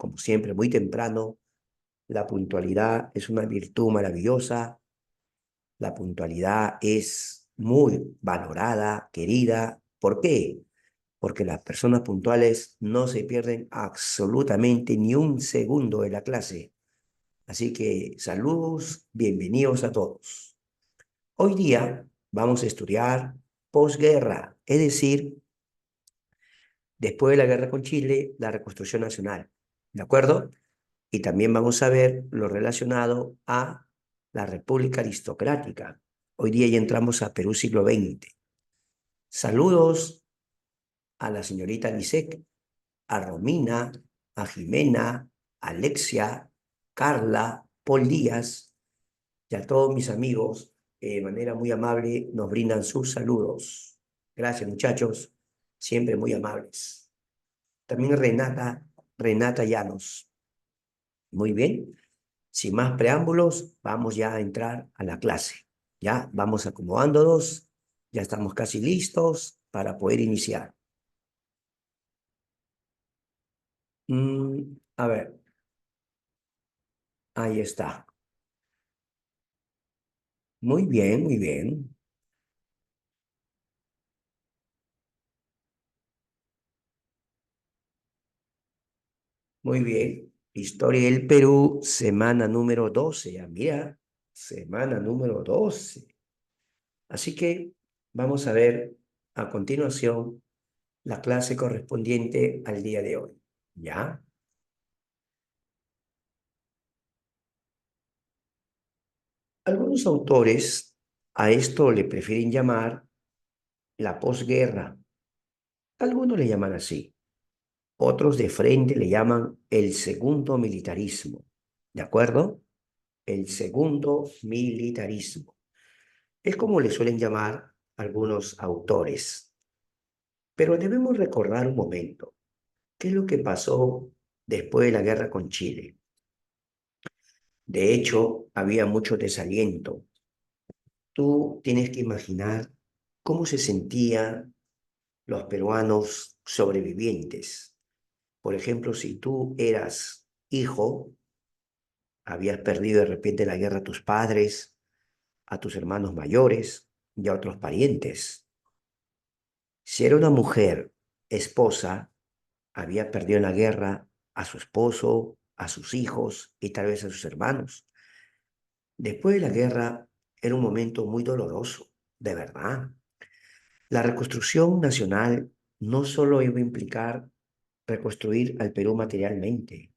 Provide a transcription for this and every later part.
como siempre, muy temprano. La puntualidad es una virtud maravillosa. La puntualidad es muy valorada, querida. ¿Por qué? Porque las personas puntuales no se pierden absolutamente ni un segundo de la clase. Así que saludos, bienvenidos a todos. Hoy día vamos a estudiar posguerra, es decir, después de la guerra con Chile, la reconstrucción nacional. ¿De acuerdo? Y también vamos a ver lo relacionado a la República Aristocrática. Hoy día ya entramos a Perú siglo XX. Saludos a la señorita Lisek, a Romina, a Jimena, a Alexia, Carla, Paul Díaz y a todos mis amigos que de manera muy amable nos brindan sus saludos. Gracias, muchachos, siempre muy amables. También Renata Llanos. Muy bien. Sin más preámbulos, vamos ya a entrar a la clase. Ya vamos acomodándonos, ya estamos casi listos para poder iniciar. A ver, ahí está. Muy bien, muy bien. Muy bien. Historia del Perú, semana número 12. Ya mira, semana número 12. Así que vamos a ver a continuación la clase correspondiente al día de hoy. ¿Ya? Algunos autores a esto le prefieren llamar la posguerra. Algunos le llaman así. Otros de frente le llaman el segundo militarismo. ¿De acuerdo? El segundo militarismo. Es como le suelen llamar algunos autores. Pero debemos recordar un momento. ¿Qué es lo que pasó después de la guerra con Chile? De hecho, había mucho desaliento. Tú tienes que imaginar cómo se sentían los peruanos sobrevivientes. Por ejemplo, si tú eras hijo, habías perdido de repente la guerra a tus padres, a tus hermanos mayores y a otros parientes. Si era una mujer, esposa, había perdido en la guerra a su esposo, a sus hijos y tal vez a sus hermanos. Después de la guerra era un momento muy doloroso, de verdad. La reconstrucción nacional no solo iba a implicar reconstruir al Perú materialmente,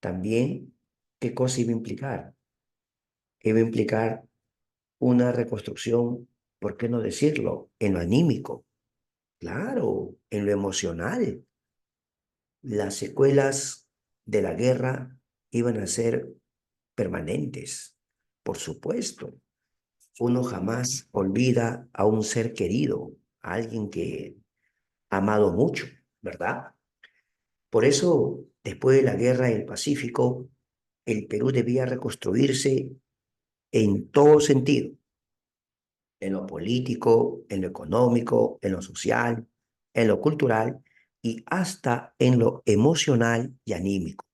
también, ¿qué cosa iba a implicar? Iba a implicar una reconstrucción, ¿por qué no decirlo? En lo anímico, claro, en lo emocional. Las secuelas de la guerra iban a ser permanentes, por supuesto. Uno jamás olvida a un ser querido, a alguien que ha amado mucho, ¿verdad? Por eso, después de la guerra del Pacífico, el Perú debía reconstruirse en todo sentido, en lo político, en lo económico, en lo social, en lo cultural y hasta en lo emocional y anímico.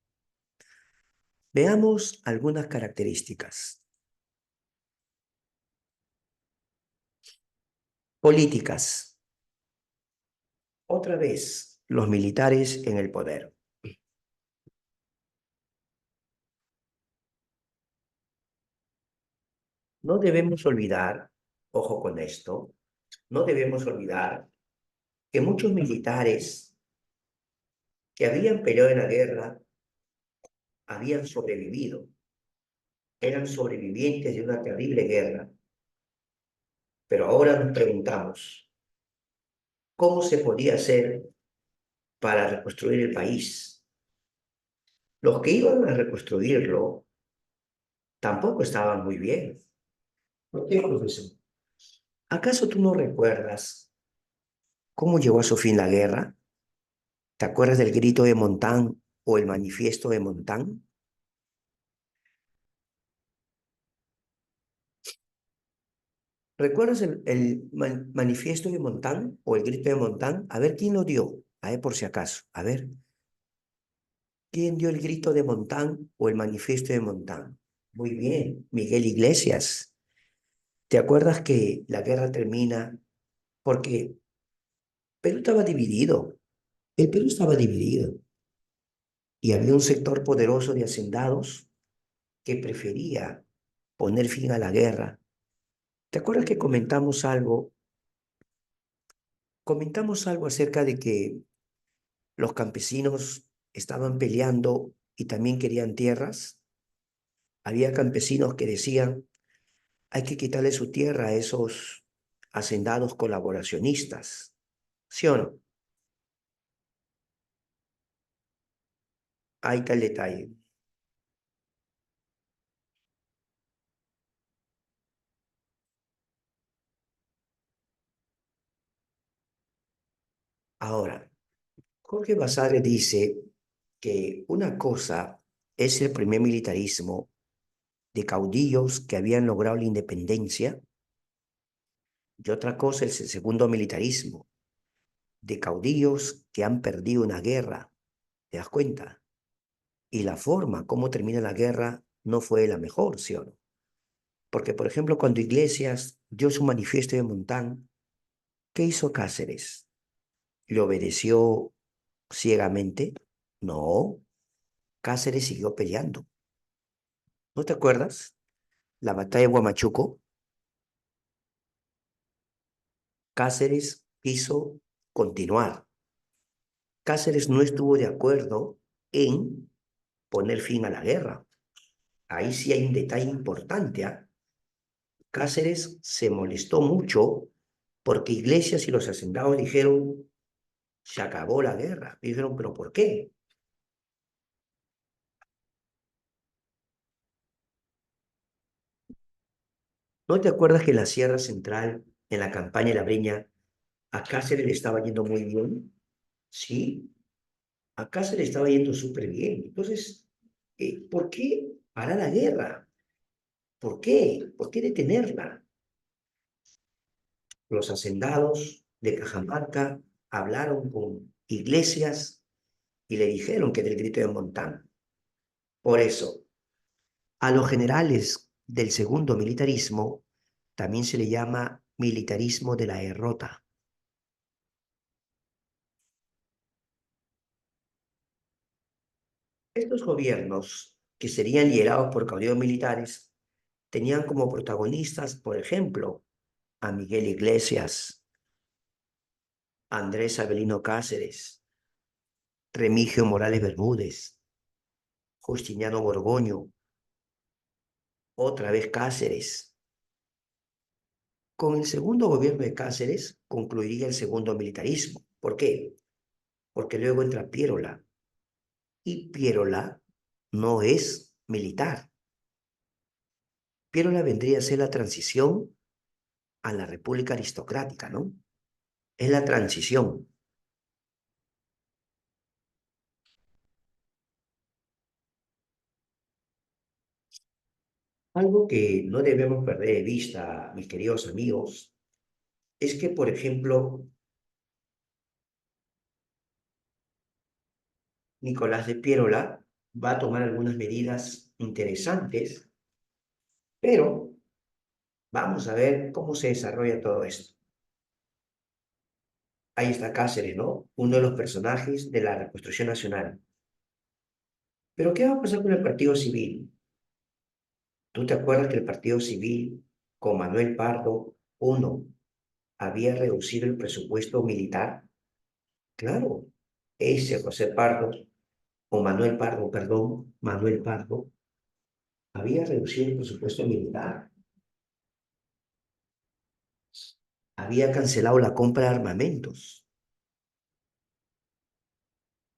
Veamos algunas características. Políticas. Otra vez, los militares en el poder. No debemos olvidar, ojo con esto, no debemos olvidar que muchos militares que habían peleado en la guerra habían sobrevivido, eran sobrevivientes de una terrible guerra. Pero ahora nos preguntamos, ¿cómo se podía hacer para reconstruir el país? Los que iban a reconstruirlo tampoco estaban muy bien. ¿Por qué, profesor? ¿Acaso tú no recuerdas cómo llegó a su fin la guerra? ¿Te acuerdas del grito de Montán o el manifiesto de Montán? ¿Recuerdas el manifiesto de Montán o el grito de Montán? A ver quién lo dio. A ver, por si acaso. A ver. ¿Quién dio el grito de Montán o el manifiesto de Montán? Muy bien, Miguel Iglesias. ¿Te acuerdas que la guerra termina porque Perú estaba dividido? El Perú estaba dividido y había un sector poderoso de hacendados que prefería poner fin a la guerra. ¿Te acuerdas que comentamos algo acerca de que los campesinos estaban peleando y también querían tierras? Había campesinos que decían, hay que quitarle su tierra a esos hacendados colaboracionistas. ¿Sí o no? Ahí está el detalle. Ahora, Jorge Basadre dice que una cosa es el primer militarismo de caudillos que habían logrado la independencia y otra cosa es el segundo militarismo de caudillos que han perdido una guerra. ¿Te das cuenta? Y la forma como termina la guerra no fue la mejor, ¿sí o no? Porque, por ejemplo, cuando Iglesias dio su manifiesto de Montán, ¿qué hizo Cáceres? ¿Le obedeció ciegamente? No, Cáceres siguió peleando. ¿No te acuerdas? La batalla de Huamachuco, Cáceres quiso continuar. Cáceres no estuvo de acuerdo en poner fin a la guerra. Ahí sí hay un detalle importante, ¿ah? Cáceres se molestó mucho porque Iglesias y los hacendados dijeron, se acabó la guerra. Y dijeron, ¿pero por qué? ¿No te acuerdas que en la Sierra Central, en la campaña de la Breña, a Cáceres le estaba yendo muy bien? Sí, a Cáceres le estaba yendo súper bien. Entonces, ¿por qué parar la guerra? ¿Por qué? ¿Por qué detenerla? Los hacendados de Cajamarca hablaron con Iglesias y le dijeron que del grito de Montán. Por eso, a los generales del segundo militarismo también se le llama militarismo de la derrota. Estos gobiernos, que serían liderados por caudillos militares, tenían como protagonistas, por ejemplo, a Miguel Iglesias, Andrés Avelino Cáceres, Remigio Morales Bermúdez, Justiniano Borgoño, otra vez Cáceres. Con el segundo gobierno de Cáceres concluiría el segundo militarismo. ¿Por qué? Porque luego entra Piérola y Piérola no es militar. Piérola vendría a ser la transición a la república aristocrática, ¿no? Es la transición. Algo que no debemos perder de vista, mis queridos amigos, es que, por ejemplo, Nicolás de Piérola va a tomar algunas medidas interesantes, pero vamos a ver cómo se desarrolla todo esto. Ahí está Cáceres, ¿no? Uno de los personajes de la reconstrucción nacional. Pero ¿qué va a pasar con el Partido Civil? ¿Tú te acuerdas que el Partido Civil, con Manuel Pardo, uno, había reducido el presupuesto militar? Claro, ese José Pardo, o Manuel Pardo, perdón, Manuel Pardo, había reducido el presupuesto militar, había cancelado la compra de armamentos.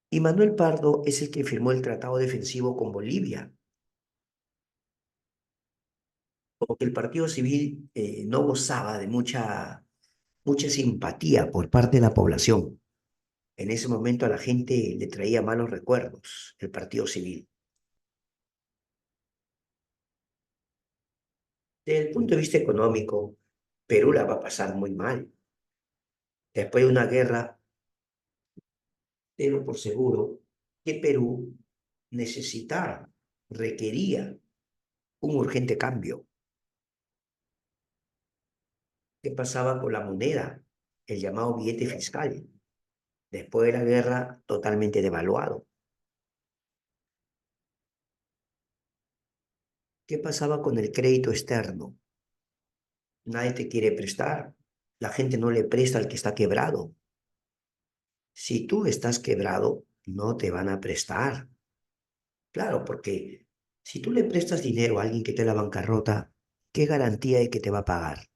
Y Manuel Pardo es el que firmó el tratado defensivo con Bolivia, porque el Partido Civil no gozaba de mucha simpatía por parte de la población. En ese momento a la gente le traía malos recuerdos el Partido Civil. Desde el punto de vista económico, Perú la va a pasar muy mal. Después de una guerra, tengo por seguro que Perú necesitaba, requería un urgente cambio. ¿Qué pasaba con la moneda? El llamado billete fiscal. Después de la guerra, totalmente devaluado. ¿Qué pasaba con el crédito externo? Nadie te quiere prestar. La gente no le presta al que está quebrado. Si tú estás quebrado, no te van a prestar. Claro, porque si tú le prestas dinero a alguien que te la bancarrota, ¿qué garantía hay que te va a pagar?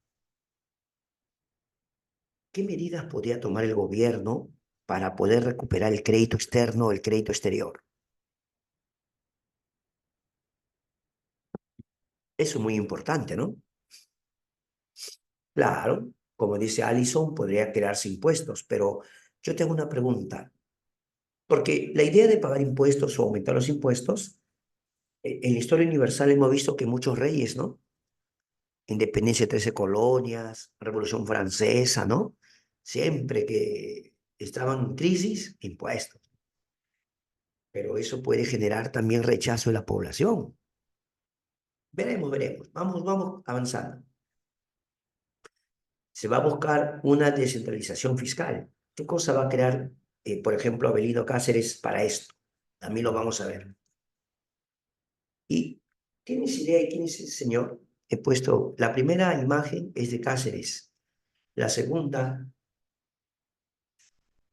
¿Qué medidas podría tomar el gobierno para poder recuperar el crédito externo o el crédito exterior? Eso es muy importante, ¿no? Claro, como dice Allison, podría crearse impuestos, pero yo tengo una pregunta, porque la idea de pagar impuestos o aumentar los impuestos, en la historia universal hemos visto que muchos reyes, ¿no? Independencia de 13 colonias, Revolución Francesa, ¿no? Siempre que estaban en crisis, impuestos. Pero eso puede generar también rechazo de la población. Veremos, veremos. Vamos avanzando. Se va a buscar una descentralización fiscal. ¿Qué cosa va a crear, por ejemplo, Abelino Cáceres para esto? También lo vamos a ver. ¿Y tienes idea de quién es ese señor? He puesto, la primera imagen es de Cáceres. La segunda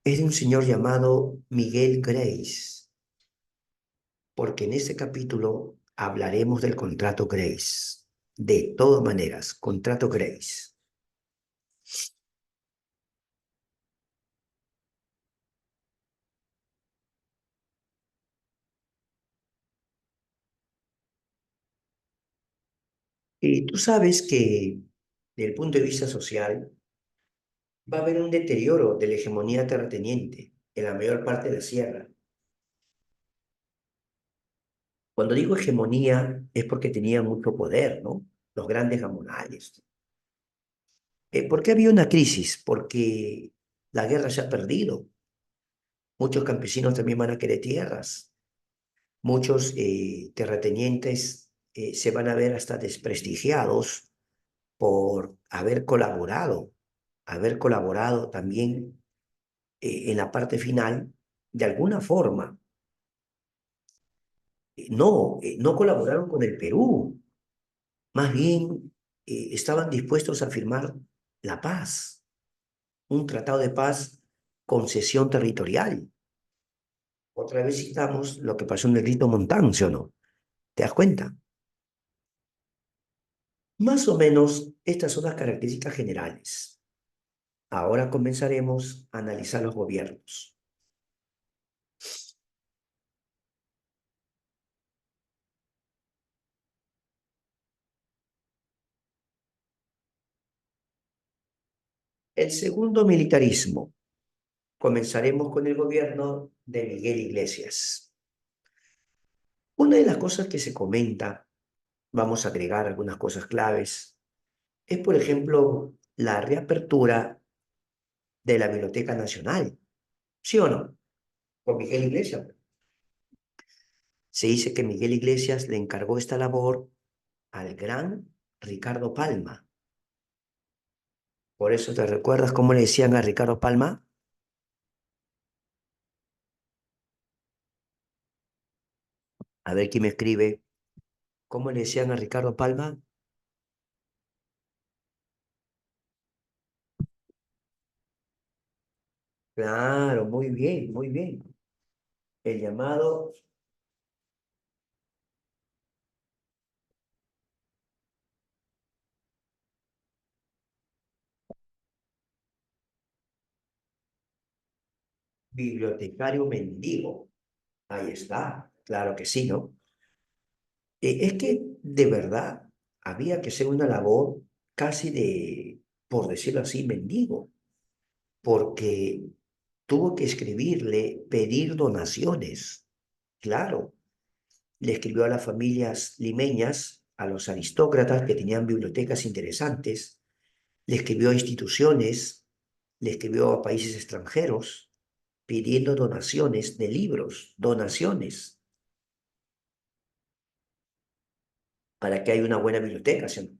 es de un señor llamado Miguel Grace, porque en este capítulo hablaremos del contrato Grace. De todas maneras, contrato Grace. Y tú sabes que, desde el punto de vista social, va a haber un deterioro de la hegemonía terrateniente en la mayor parte de la sierra. Cuando digo hegemonía es porque tenía mucho poder, ¿no? Los grandes gamonales. ¿Por qué había una crisis? Porque la guerra se ha perdido. Muchos campesinos también van a querer tierras. Muchos terratenientes se van a ver hasta desprestigiados por haber colaborado también en la parte final, de alguna forma. No colaboraron con el Perú, más bien estaban dispuestos a firmar la paz, un tratado de paz con cesión territorial. Otra vez citamos lo que pasó en el Grito Montán, ¿sí o no? ¿Te das cuenta? Más o menos estas son las características generales. Ahora comenzaremos a analizar los gobiernos. El segundo militarismo. Comenzaremos con el gobierno de Miguel Iglesias. Una de las cosas que se comenta, vamos a agregar algunas cosas claves, es, por ejemplo, la reapertura de la Biblioteca Nacional. ¿Sí o no? Por Miguel Iglesias. Se dice que Miguel Iglesias le encargó esta labor al gran Ricardo Palma. Por eso te recuerdas cómo le decían a Ricardo Palma. A ver quién me escribe. ¿Cómo le decían a Ricardo Palma? Claro, muy bien, muy bien. El llamado bibliotecario mendigo. Ahí está, claro que sí, ¿no? Es que de verdad había que hacer una labor casi de, por decirlo así, mendigo, porque tuvo que escribirle, pedir donaciones. Claro, le escribió a las familias limeñas, a los aristócratas que tenían bibliotecas interesantes, le escribió a instituciones, le escribió a países extranjeros, pidiendo donaciones de libros, donaciones. para que haya una buena biblioteca, ¿sí o no?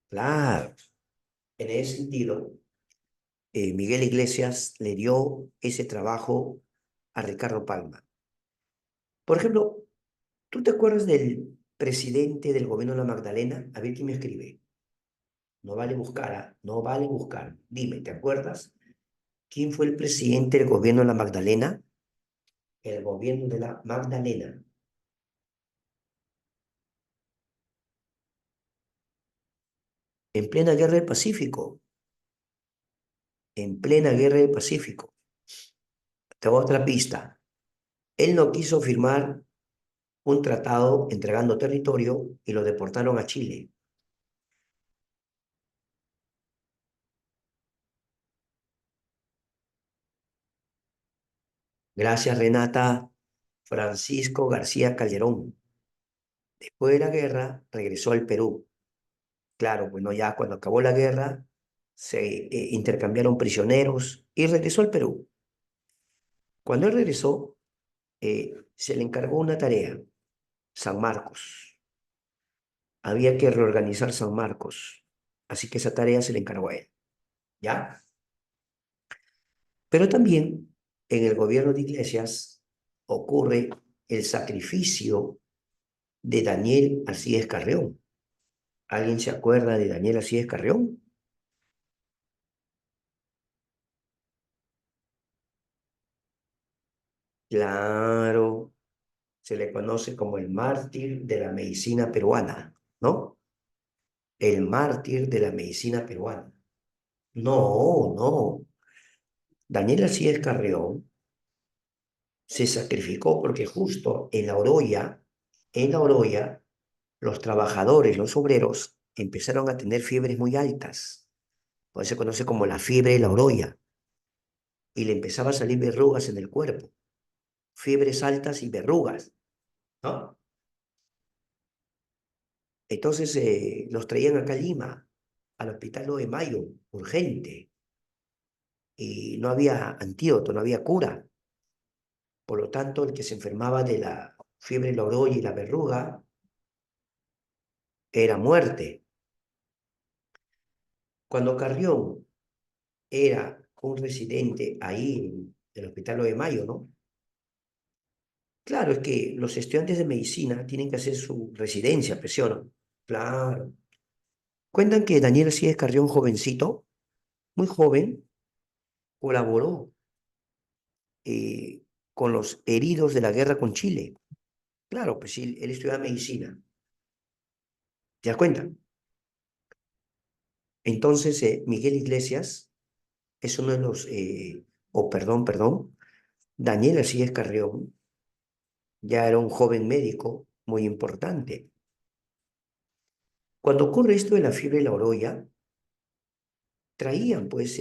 Claro, en ese sentido, Miguel Iglesias le dio ese trabajo a Ricardo Palma. Por ejemplo, ¿tú te acuerdas del presidente del gobierno de la Magdalena? A ver quién me escribe. No vale buscar, ¿ah? No vale buscar. Dime, ¿te acuerdas? ¿Quién fue el presidente del gobierno de la Magdalena? El gobierno de la Magdalena. En plena guerra del Pacífico. En plena guerra del Pacífico. Te voy a otra pista. Él no quiso firmar un tratado entregando territorio y lo deportaron a Chile. Gracias, Renata. Francisco García Calderón. Después de la guerra, regresó al Perú. Claro, bueno, ya cuando acabó la guerra, se intercambiaron prisioneros y regresó al Perú. Cuando él regresó, se le encargó una tarea, San Marcos. Había que reorganizar San Marcos. Así que esa tarea se le encargó a él, ¿ya? Pero también en el gobierno de Iglesias ocurre el sacrificio de Daniel Alcides Carrión. ¿Alguien se acuerda de Daniel Alcides Carrión? Claro, se le conoce como el mártir de la medicina peruana, ¿no? El mártir de la medicina peruana. No, no. Daniel Alcides Carrión se sacrificó porque justo en la Oroya, los trabajadores, los obreros, empezaron a tener fiebres muy altas. Por eso se conoce como la fiebre de la Oroya. Y le empezaba a salir verrugas en el cuerpo. Fiebres altas y verrugas, ¿no? Entonces los traían acá a Lima, al hospital 9 de Mayo, urgente. Y no había antídoto, no había cura. Por lo tanto, el que se enfermaba de la fiebre de la Oroya y la verruga era muerte. Cuando Carrión era un residente ahí en el Hospital 9 de Mayo, ¿no? Claro, es que los estudiantes de medicina tienen que hacer su residencia, presión. Claro. Cuentan que Daniel Alcides Carrión, jovencito, muy joven, colaboró eh, con los heridos de la guerra con Chile. Claro, pues sí, él estudiaba medicina. ¿Te das cuenta? Entonces, Miguel Iglesias es uno de los, perdón, Daniel Alcides Carrión ya era un joven médico muy importante. Cuando ocurre esto de la fiebre de la oroya, traían pues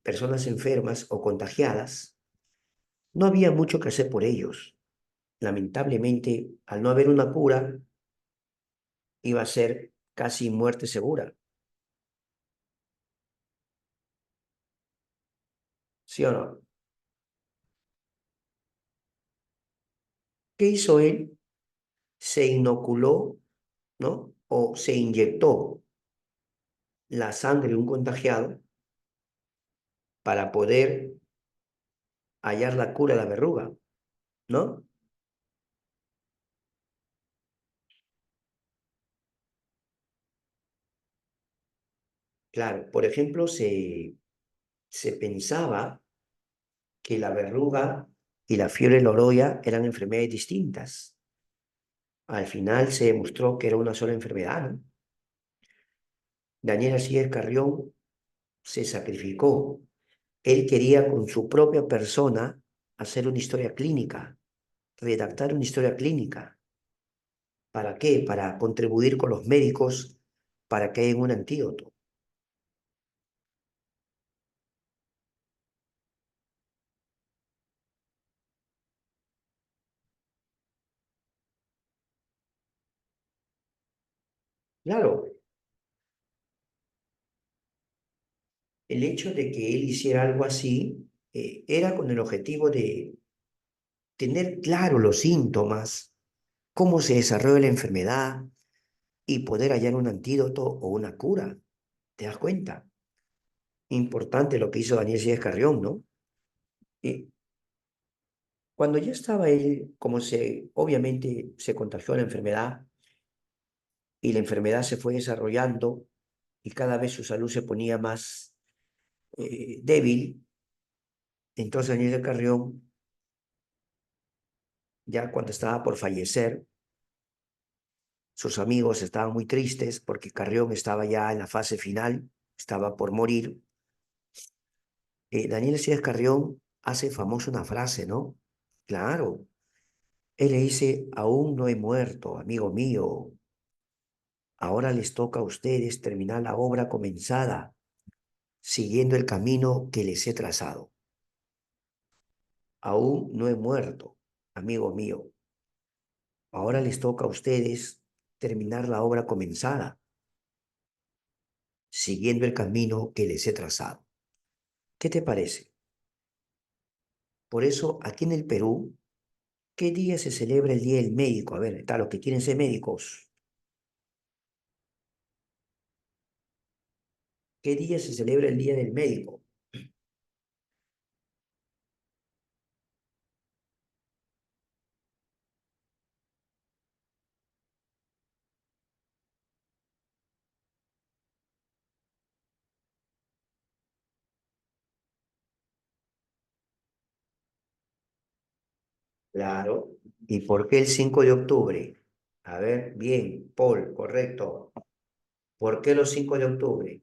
personas enfermas o contagiadas. No había mucho que hacer por ellos. Lamentablemente, al no haber una cura, iba a ser casi muerte segura. ¿Sí o no? ¿Qué hizo él? Se inoculó, ¿no? O se inyectó la sangre de un contagiado para poder hallar la cura de la verruga, ¿no? Claro, por ejemplo, se pensaba que la verruga y la fiebre loroya eran enfermedades distintas. Al final se demostró que era una sola enfermedad, ¿no? Daniel Alcides Carrión se sacrificó. Él quería con su propia persona hacer una historia clínica, redactar una historia clínica. ¿Para qué? Para contribuir con los médicos para que haya un antídoto. Claro, el hecho de que él hiciera algo así era con el objetivo de tener claro los síntomas cómo se desarrolla la enfermedad y poder hallar un antídoto o una cura. ¿Te das cuenta? Importante lo que hizo Daniel Cíes Carrión, ¿no? Y cuando ya estaba él, obviamente se contagió la enfermedad y la enfermedad se fue desarrollando y cada vez su salud se ponía más débil, entonces Daniel de Carrión, ya cuando estaba por fallecer, sus amigos estaban muy tristes porque Carrión estaba ya en la fase final, estaba por morir. Daniel Cíes Carrión hace famosa una frase, ¿no? Claro, él le dice, aún no he muerto, amigo mío, ahora les toca a ustedes terminar la obra comenzada, siguiendo el camino que les he trazado. Aún no he muerto, amigo mío, ahora les toca a ustedes terminar la obra comenzada, siguiendo el camino que les he trazado. ¿Qué te parece? Por eso, aquí en el Perú, ¿qué día se celebra el Día del Médico? A ver, está, los que quieren ser médicos. ¿Qué día se celebra el Día del Médico? Claro. ¿Y por qué el 5 de octubre? A ver, bien, Paul, correcto. ¿Por qué los 5 de octubre?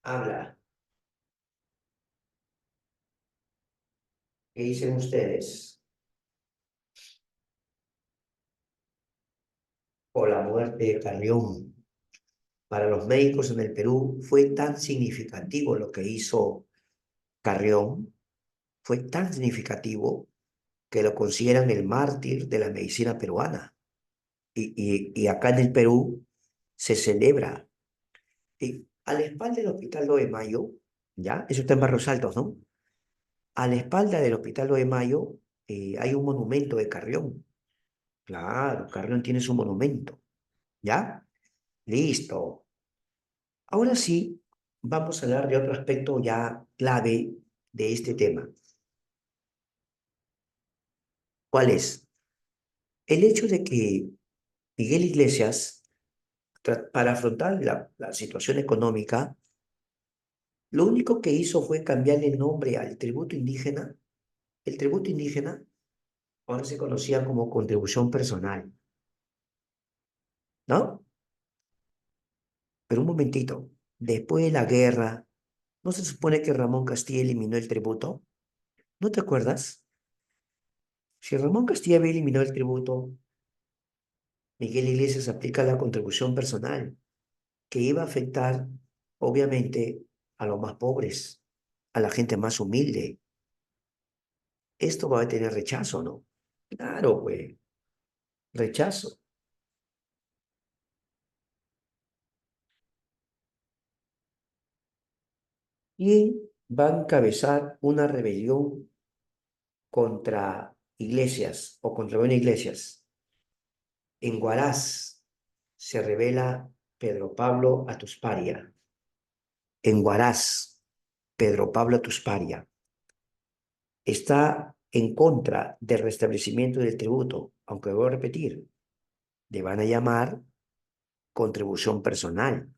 Habla. ¿Qué dicen ustedes? Por la muerte de Carrión. Para los médicos en el Perú fue tan significativo lo que hizo Carrión, fue tan significativo que lo consideran el mártir de la medicina peruana. Y acá en el Perú se celebra. Y a la espalda del Hospital 2 de Mayo, ¿ya? Eso está en Barros Altos, ¿no? A la espalda del Hospital 2 de Mayo hay un monumento de Carrión. Claro, Carrión tiene su monumento, ¿ya? Listo. Ahora sí, vamos a hablar de otro aspecto ya clave de este tema. ¿Cuál es? El hecho de que Miguel Iglesias, para afrontar la situación económica, lo único que hizo fue cambiarle el nombre al tributo indígena. El tributo indígena ahora se conocía como contribución personal, ¿no? Pero un momentito, después de la guerra, ¿no se supone que Ramón Castilla eliminó el tributo? ¿No te acuerdas? Si Ramón Castilla había eliminado el tributo, Miguel Iglesias aplica la contribución personal, que iba a afectar, obviamente, a los más pobres, a la gente más humilde. Esto va a tener rechazo, ¿no? Claro, pues, rechazo. Y va a encabezar una rebelión contra Iglesias o contra Buena Iglesias. En Huaraz se revela Pedro Pablo Atusparia. En Huaraz, Pedro Pablo Atusparia está en contra del restablecimiento del tributo, aunque voy a repetir, le van a llamar contribución personal.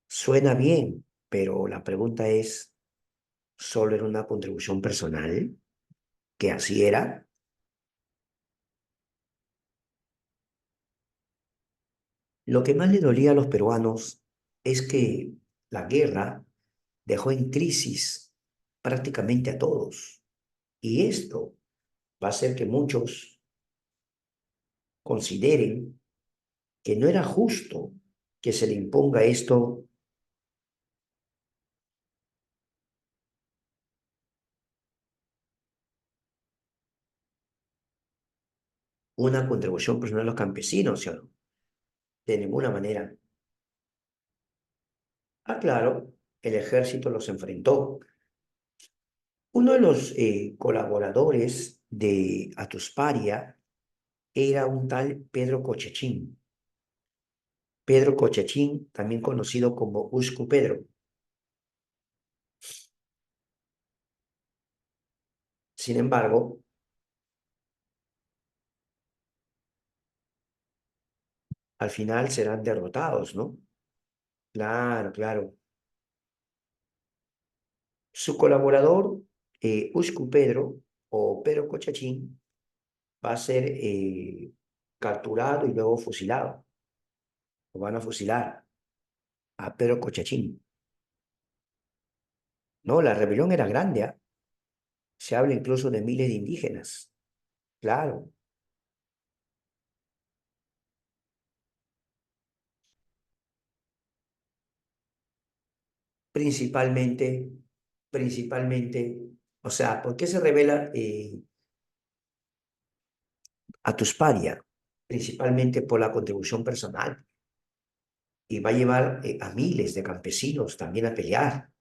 Suena bien, pero la pregunta es, ¿solo era una contribución personal? ¿Que así era? Lo que más le dolía a los peruanos es que la guerra dejó en crisis prácticamente a todos. Y esto va a hacer que muchos consideren que no era justo que se le imponga esto, una contribución personal a los campesinos, ¿sí o no? De ninguna manera. Ah, claro, el ejército los enfrentó. Uno de los colaboradores de Atusparia era un tal Pedro Cochechín. Pedro Cochechín, también conocido como Uscu Pedro. Sin embargo, al final serán derrotados, ¿no? Claro, claro. Su colaborador, Uscu Pedro, o Pedro Cochechín, va a ser capturado y luego fusilado. Lo van a fusilar a Pedro Cochechín. No, la rebelión era grande, ¿ah? Se habla incluso de miles de indígenas. Claro, principalmente, principalmente, o sea, ¿por qué se revela a Tusparia? Principalmente por la contribución personal y va a llevar a miles de campesinos también a pelear.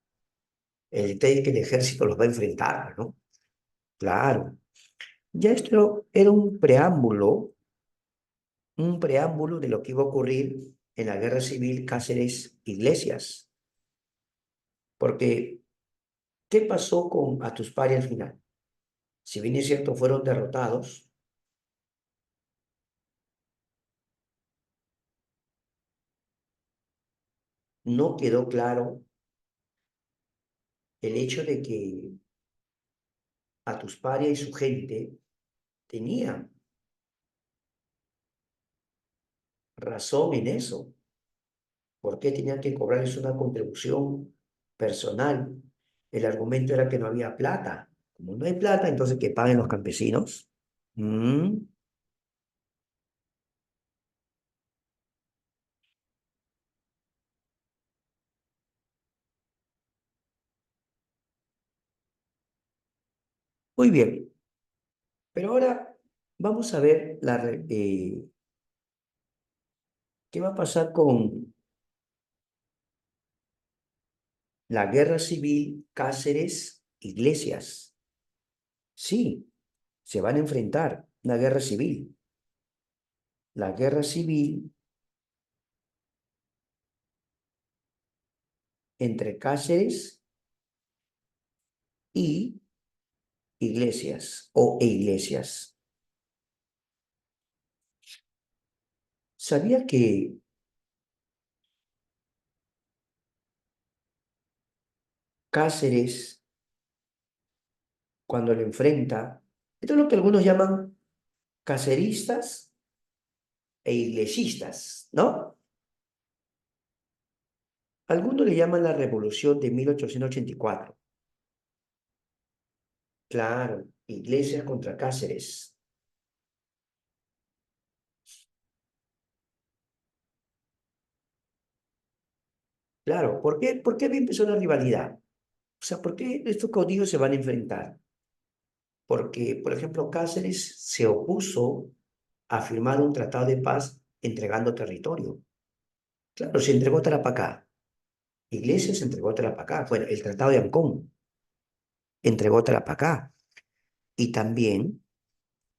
El detalle es que el ejército los va a enfrentar, ¿no? Claro. Ya esto era un preámbulo de lo que iba a ocurrir en la guerra civil Cáceres-Iglesias. Porque, ¿qué pasó con Atuspari al final? Si bien es cierto, fueron derrotados, no quedó claro el hecho de que Atusparia y su gente tenían razón en eso. ¿Por qué tenían que cobrarles una contribución personal? El argumento era que no había plata. Como no hay plata, entonces que paguen los campesinos. Mm, muy bien, pero ahora vamos a ver qué va a pasar con la guerra civil Cáceres-Iglesias. Sí, se van a enfrentar una guerra civil. La guerra civil entre Cáceres y Iglesias Iglesias. ¿Sabía que Cáceres, cuando lo enfrenta, esto es lo que algunos llaman caceristas e iglesistas, ¿no? Algunos le llaman la revolución de 1884. Claro, Iglesias contra Cáceres. Claro, ¿por qué había empezado la rivalidad? O sea, ¿por qué estos caudillos se van a enfrentar? Porque, por ejemplo, Cáceres se opuso a firmar un tratado de paz entregando territorio. Claro, se entregó Tarapacá. Iglesias entregó Tarapacá. Bueno, el tratado de Ancón entregó Tarapacá. Y también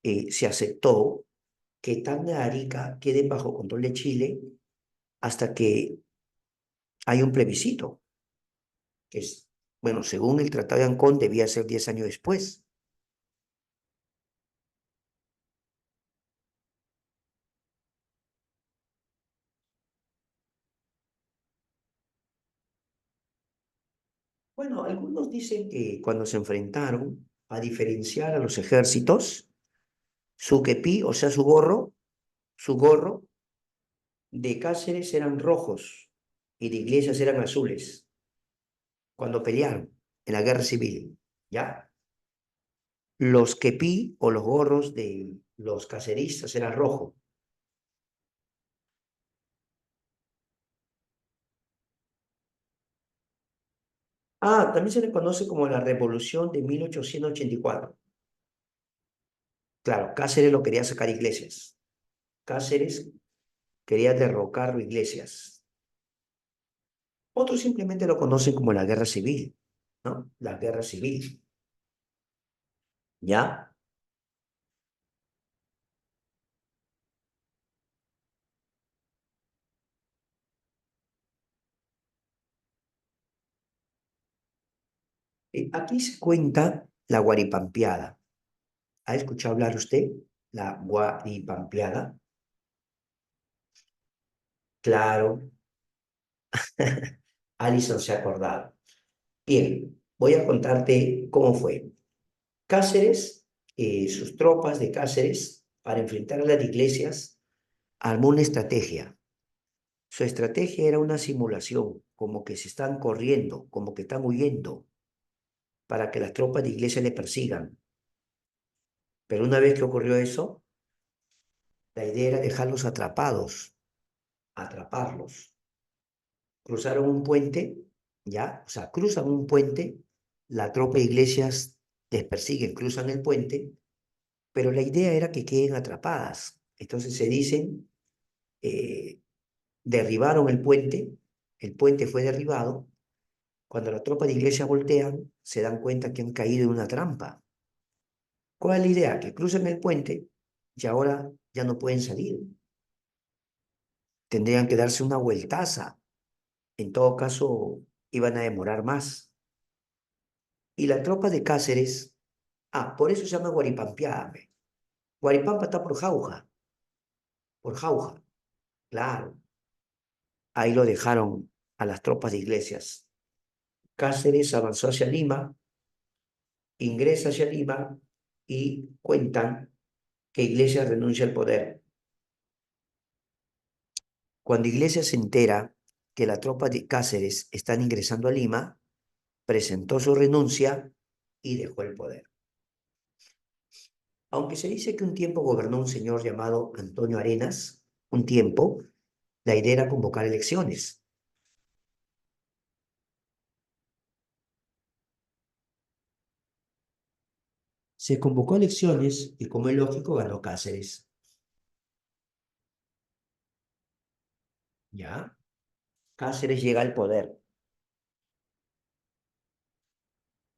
se aceptó que Tacna de Arica quede bajo control de Chile hasta que hay un plebiscito, que es, bueno, según el tratado de Ancón, debía ser 10 años después. Bueno, algunos dicen que cuando se enfrentaron a diferenciar a los ejércitos, su kepí, o sea, su gorro de Cáceres eran rojos y de Iglesias eran azules, cuando pelearon en la guerra civil, ¿ya? Los kepí o los gorros de los caceristas eran rojos. Ah, también se le conoce como la Revolución de 1884. Claro, Cáceres lo quería sacar Iglesias. Cáceres quería derrocar Iglesias. Otros simplemente lo conocen como la guerra civil, ¿no? La guerra civil, ¿ya? Aquí se cuenta la Guaripampeada. ¿Ha escuchado hablar usted? La Guaripampeada. Claro, Alison se ha acordado. Bien, voy a contarte cómo fue. Cáceres, sus tropas de Cáceres, para enfrentar a las iglesias, armó una estrategia. Su estrategia era una simulación, como que se están corriendo, como que están huyendo, para que las tropas de iglesia le persigan. Pero una vez que ocurrió eso, la idea era dejarlos atrapados, atraparlos. Cruzaron un puente, ¿ya? O sea, cruzan un puente, la tropa de iglesias les persiguen, cruzan el puente, pero la idea era que queden atrapadas. Entonces se dicen, eh, derribaron el puente fue derribado. Cuando la tropa de iglesia voltean, se dan cuenta que han caído en una trampa. ¿Cuál es la idea? Que crucen el puente y ahora ya no pueden salir. Tendrían que darse una vueltaza. En todo caso, iban a demorar más. Y la tropa de Cáceres, por eso se llama Guaripampeada. Guaripampa está por Jauja, claro. Ahí lo dejaron a las tropas de iglesias. Cáceres avanzó hacia Lima, ingresa hacia Lima y cuentan que Iglesias renuncia al poder. Cuando Iglesias se entera que la tropa de Cáceres están ingresando a Lima, presentó su renuncia y dejó el poder. Aunque se dice que un tiempo gobernó un señor llamado Antonio Arenas, un tiempo, la idea era convocar elecciones. Se convocó elecciones y, como es lógico, ganó Cáceres. ¿Ya? Cáceres llega al poder.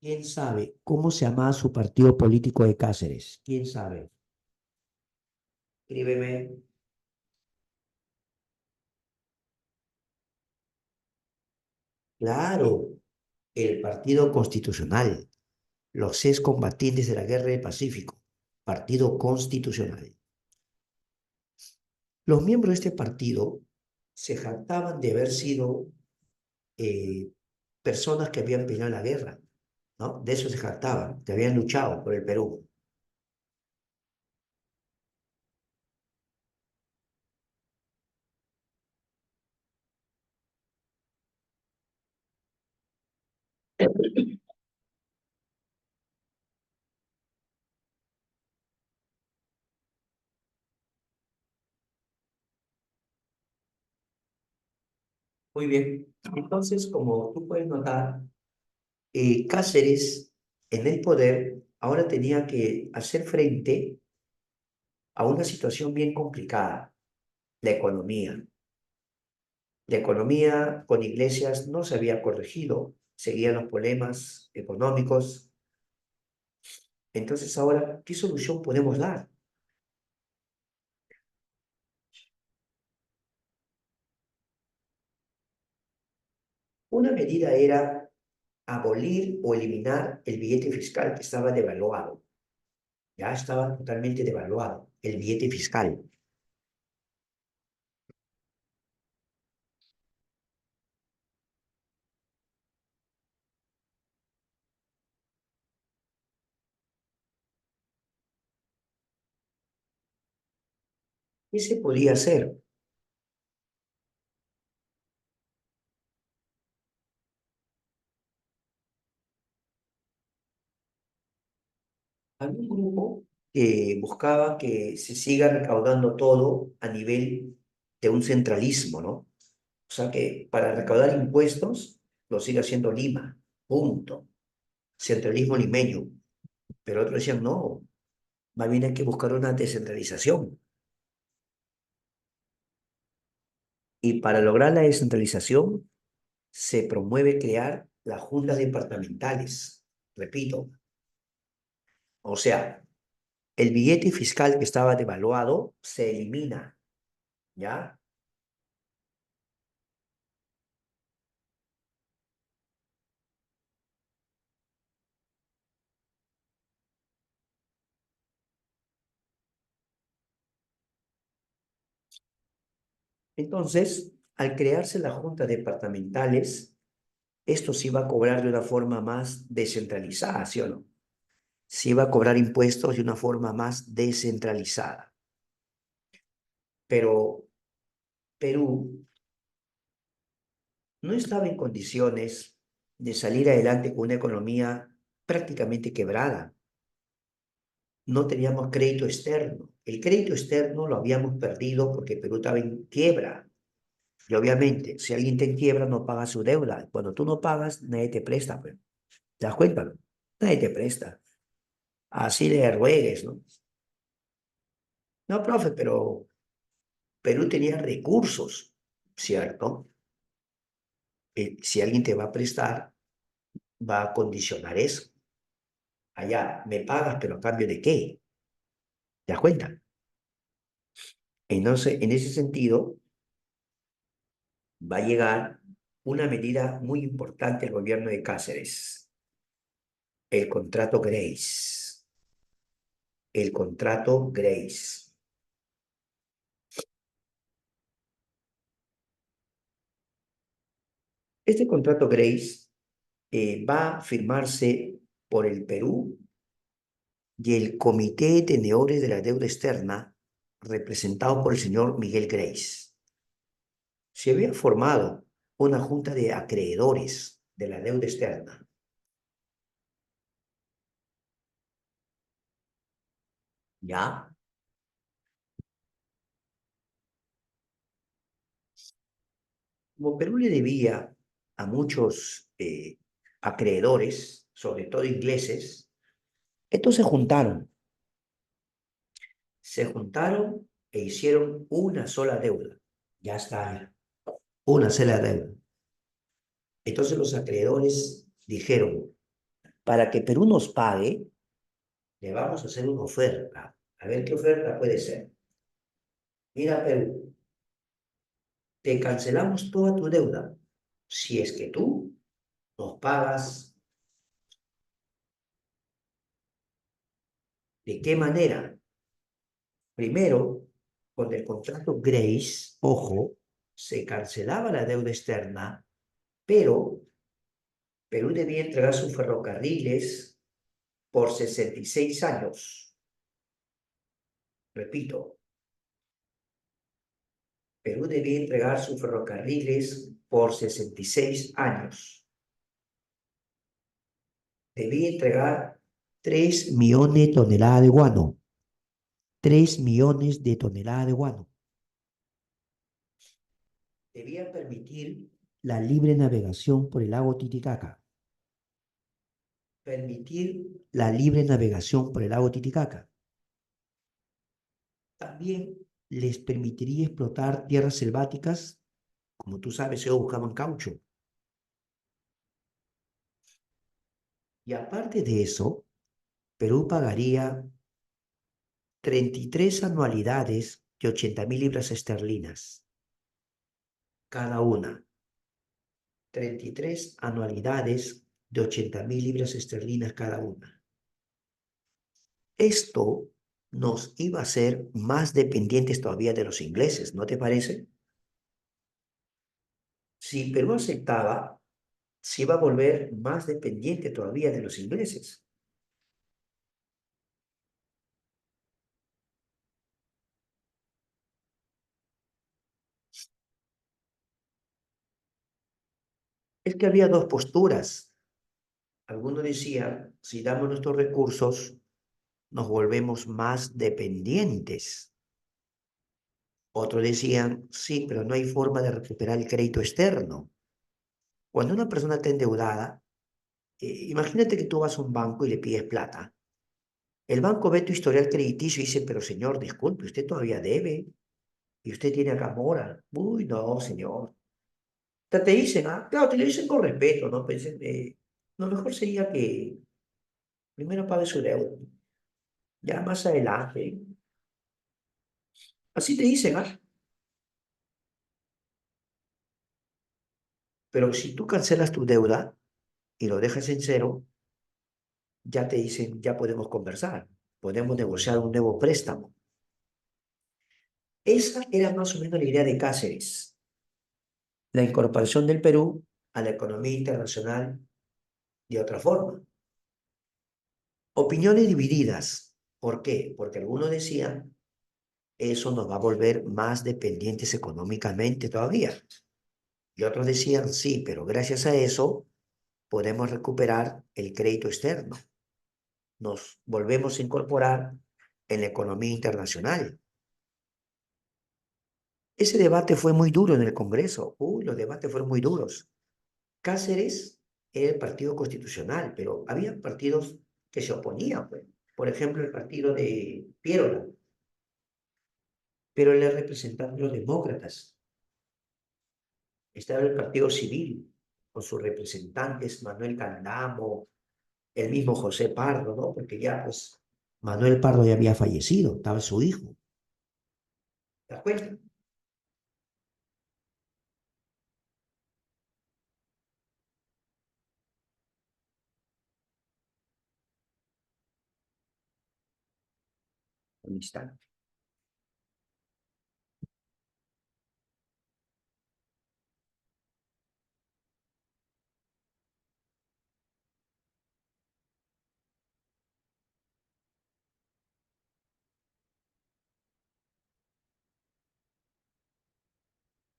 ¿Quién sabe cómo se llamaba su partido político de Cáceres? ¿Quién sabe? Escríbeme. Claro, el Partido Constitucional, los excombatientes de la Guerra del Pacífico, Partido Constitucional. Los miembros de este partido se jactaban de haber sido eh, personas que habían peleado en la guerra, ¿no? De eso se jactaban, que habían luchado por el Perú. Muy bien. Entonces, como tú puedes notar, Cáceres en el poder ahora tenía que hacer frente a una situación bien complicada, la economía. La economía con Iglesias no se había corregido, seguían los problemas económicos. Entonces ahora, ¿qué solución podemos dar? Una medida era abolir o eliminar el billete fiscal que estaba devaluado. Ya estaba totalmente devaluado el billete fiscal. ¿Qué se podía hacer? Había un grupo que buscaba que se siga recaudando todo a nivel de un centralismo, ¿no? O sea que para recaudar impuestos lo sigue haciendo Lima, punto. Centralismo limeño. Pero otros decían, no, más bien hay que buscar una descentralización. Y para lograr la descentralización se promueve crear las juntas departamentales. Repito, o sea, el billete fiscal que estaba devaluado se elimina, ¿ya? Entonces, al crearse las juntas departamentales, esto se iba a cobrar de una forma más descentralizada, ¿sí o no? Se iba a cobrar impuestos de una forma más descentralizada. Pero Perú no estaba en condiciones de salir adelante con una economía prácticamente quebrada. No teníamos crédito externo. El crédito externo lo habíamos perdido porque Perú estaba en quiebra. Y obviamente, si alguien te en quiebra, no paga su deuda. Cuando tú no pagas, nadie te presta, pues. ¿Te das cuenta? Nadie te presta. Así le ruegues, ¿no? No, profe, pero Perú tenía recursos, ¿cierto? Si alguien te va a prestar, va a condicionar eso. Allá, me pagas, pero a cambio de qué? ¿Te das cuenta? Entonces, en ese sentido, va a llegar una medida muy importante del gobierno de Cáceres, el contrato Grace. El contrato Grace. Este contrato Grace va a firmarse por el Perú y el Comité de Tenedores de la Deuda Externa, representado por el señor Miguel Grace. Se había formado una junta de acreedores de la deuda externa. ¿Ya? Como Perú le debía a muchos acreedores, sobre todo ingleses, estos se juntaron e hicieron una sola deuda. Ya está, una sola deuda. Entonces los acreedores dijeron, para que Perú nos pague, le vamos a hacer una oferta. A ver qué oferta puede ser. Mira, Perú, te cancelamos toda tu deuda si es que tú nos pagas. ¿De qué manera? Primero, con el contrato Grace, ojo, se cancelaba la deuda externa, pero Perú debía entregar sus ferrocarriles por 66 años. Repito, Perú debía entregar sus ferrocarriles por 66 años. Debía entregar 3 millones de toneladas de guano. 3 millones de toneladas de guano. Debía permitir la libre navegación por el lago Titicaca. Permitir la libre navegación por el lago Titicaca. También les permitiría explotar tierras selváticas. Como tú sabes, ellos buscaban caucho. Y aparte de eso, Perú pagaría 33 anualidades de 80.000 libras esterlinas cada una. 33 anualidades de 80.000 libras esterlinas cada una. Esto nos iba a hacer más dependientes todavía de los ingleses, ¿no te parece? Si Perú aceptaba, se iba a volver más dependiente todavía de los ingleses. Es que había dos posturas. Algunos decían, si damos nuestros recursos, nos volvemos más dependientes. Otros decían, sí, pero no hay forma de recuperar el crédito externo. Cuando una persona está endeudada, imagínate que tú vas a un banco y le pides plata. El banco ve tu historial crediticio y dice, pero señor, disculpe, usted todavía debe y usted tiene acá mora. Uy, no, señor. Te dicen, claro, te lo dicen con respeto, ¿no? Pensen, lo mejor sería que primero pague su deuda, ya más adelante. Así te dicen, pero si tú cancelas tu deuda y lo dejas en cero, ya te dicen, ya podemos conversar, podemos negociar un nuevo préstamo. Esa era más o menos la idea de Cáceres, la incorporación del Perú a la economía internacional de otra forma. Opiniones divididas. ¿Por qué? Porque algunos decían, eso nos va a volver más dependientes económicamente todavía. Y otros decían, sí, pero gracias a eso podemos recuperar el crédito externo. Nos volvemos a incorporar en la economía internacional. Ese debate fue muy duro en el Congreso. Los debates fueron muy duros. Cáceres era el partido constitucional, pero había partidos que se oponían, pues. Por ejemplo, el partido de Piérola, pero él representaba a los demócratas. Estaba el Partido Civil, con sus representantes, Manuel Candamo, el mismo José Pardo, ¿no? Porque ya, pues, Manuel Pardo ya había fallecido, estaba su hijo. ¿Te das cuenta? Un instante.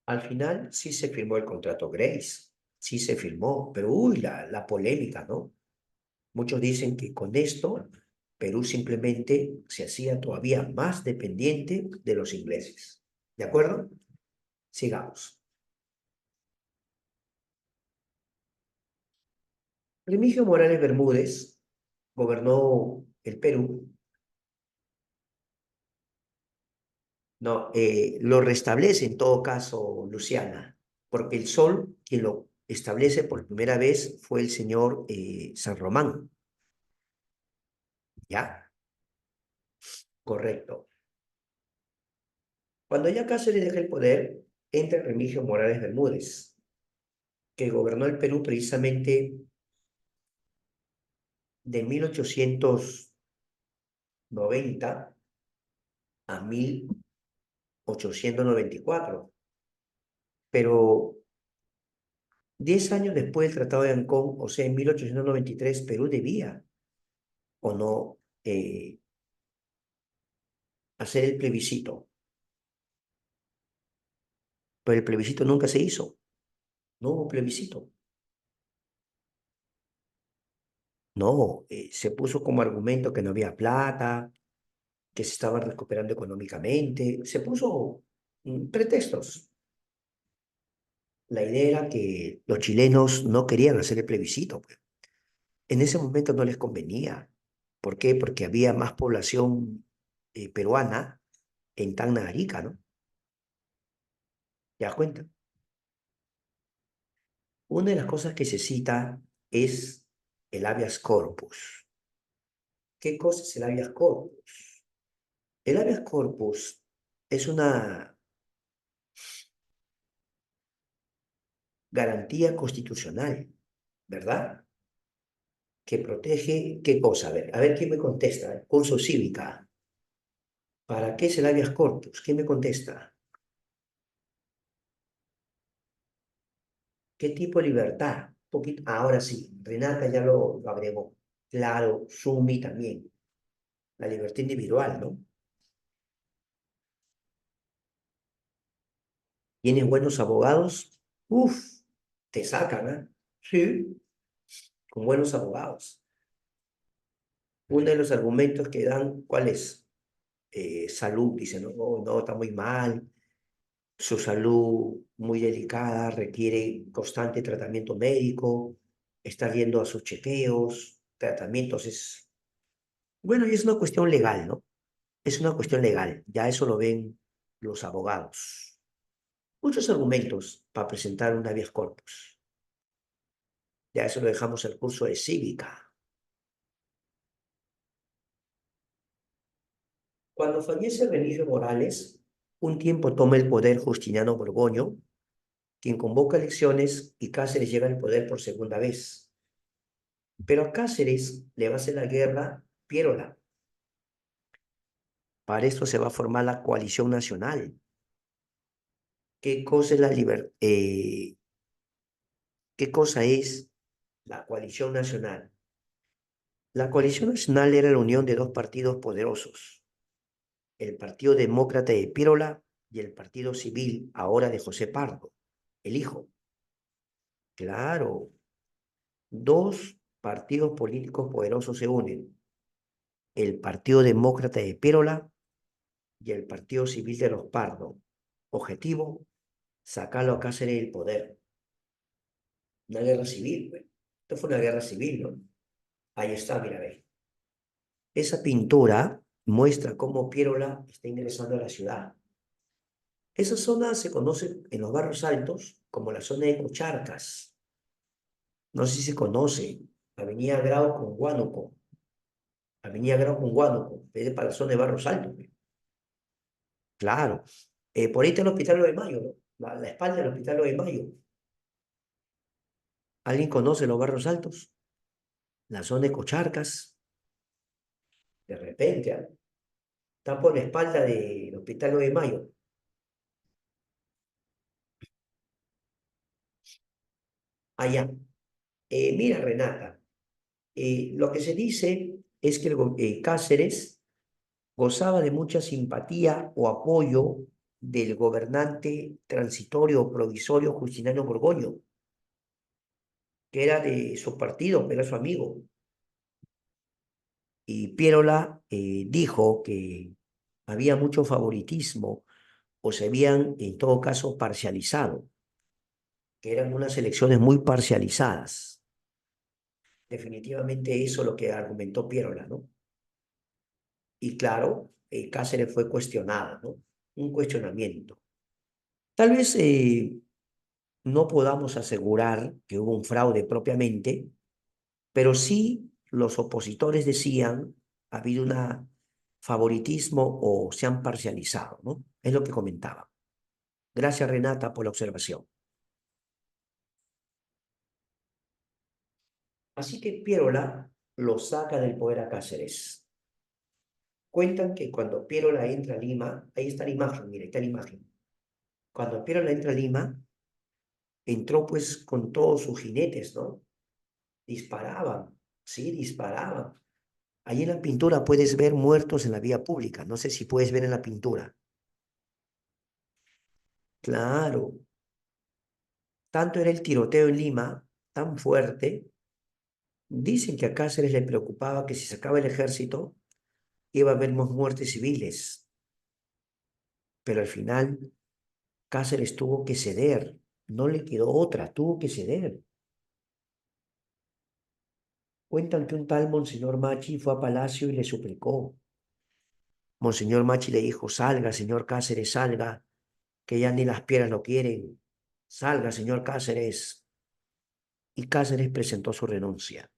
Al final sí se firmó el contrato Grace, sí se firmó, pero uy, la polémica, ¿no? Muchos dicen que con esto Perú simplemente se hacía todavía más dependiente de los ingleses. ¿De acuerdo? Sigamos. Remigio Morales Bermúdez gobernó el Perú. No, lo restablece en todo caso Luciana, porque el sol quien lo establece por primera vez fue el señor San Román. ¿Ya? Correcto. Cuando ya Cáceres deja el poder, entra Remigio Morales Bermúdez, que gobernó el Perú precisamente de 1890 a 1894. Pero 10 años después del Tratado de Ancón, o sea, en 1893, Perú debía o no hacer el plebiscito. Pero el plebiscito nunca se hizo. No hubo plebiscito. No, se puso como argumento que no había plata, que se estaban recuperando económicamente. Se puso pretextos. La idea era que los chilenos no querían hacer el plebiscito, pues. En ese momento no les convenía. ¿Por qué? Porque había más población peruana en Tacna, Arica, ¿no? ¿Te das cuenta? Una de las cosas que se cita es el habeas corpus. ¿Qué cosa es el habeas corpus? El habeas corpus es una garantía constitucional, ¿verdad? Que protege, ¿qué cosa? A ver quién me contesta. Curso cívica. ¿Para qué es el habeas corpus? ¿Quién me contesta? ¿Qué tipo de libertad? Un poquito, ahora sí, Renata ya lo agregó. Claro, Sumi también. La libertad individual, ¿no? ¿Tienes buenos abogados? Uf, te sacan, ¿ah? Sí, con buenos abogados. Uno de los argumentos que dan, ¿cuál es? Salud, dicen, no, no, no, está muy mal, su salud muy delicada, requiere constante tratamiento médico, está yendo a sus chequeos, tratamientos, es... Bueno, y es una cuestión legal, ¿no? Es una cuestión legal, ya eso lo ven los abogados. Muchos argumentos para presentar un habeas corpus. Ya eso lo dejamos al curso de cívica. Cuando fallece Benigno Morales, un tiempo toma el poder Justiniano Borgoño, quien convoca elecciones y Cáceres llega al poder por segunda vez. Pero a Cáceres le va a hacer la guerra Piérola. Para esto se va a formar la coalición nacional. ¿Qué cosa es qué cosa es la coalición nacional? La coalición nacional era la unión de dos partidos poderosos, el Partido Demócrata de Piérola y el Partido Civil, ahora de José Pardo, el hijo. Claro, dos partidos políticos poderosos se unen, el Partido Demócrata de Piérola y el Partido Civil de los Pardo. Objetivo, sacarlo a Cáceres del poder. Una guerra civil, pues. Esto fue una guerra civil, ¿no? Ahí está, mira, ve. Esa pintura muestra cómo Piérola está ingresando a la ciudad. Esa zona se conoce en los barrios altos como la zona de Cocharcas. No sé si se conoce. Avenida Grau con Huánuco. Avenida Grau con Huánuco. Es para la zona de barrios altos, pues. Claro. Por ahí está el Hospital de Mayo, ¿no? La espalda del Hospital de Mayo. ¿Alguien conoce los barrios altos? La zona de Cocharcas. De repente, ¿ah? Está por la espalda del Hospital de Mayo. Allá. Mira, Renata, lo que se dice es que Cáceres gozaba de mucha simpatía o apoyo del gobernante transitorio o provisorio Justiniano Borgoño, que era de su partido, pero era su amigo. Y Piérola dijo que había mucho favoritismo o se habían, en todo caso, parcializado, que eran unas elecciones muy parcializadas. Definitivamente eso es lo que argumentó Piérola, ¿no? Y claro, Cáceres fue cuestionada, ¿no? Un cuestionamiento. Tal vez no podamos asegurar que hubo un fraude propiamente, pero sí los opositores decían ha habido un favoritismo o se han parcializado, ¿no? Es lo que comentaba. Gracias, Renata, por la observación. Así que Piérola lo saca del poder a Cáceres. Cuentan que cuando Piérola entra a Lima, ahí está la imagen, mire, está la imagen. Cuando Piérola entra a Lima, entró pues con todos sus jinetes, ¿no? Disparaban, sí, disparaban. Ahí en la pintura puedes ver muertos en la vía pública. No sé si puedes ver en la pintura. Claro, tanto era el tiroteo en Lima, tan fuerte. Dicen que a Cáceres le preocupaba que si sacaba el ejército iba a haber más muertes civiles. Pero al final Cáceres tuvo que ceder. No le quedó otra, tuvo que ceder. Cuentan que un tal Monseñor Machi fue a Palacio y le suplicó. Monseñor Machi le dijo, salga, señor Cáceres, salga, que ya ni las piedras lo quieren. Salga, señor Cáceres. Y Cáceres presentó su renuncia.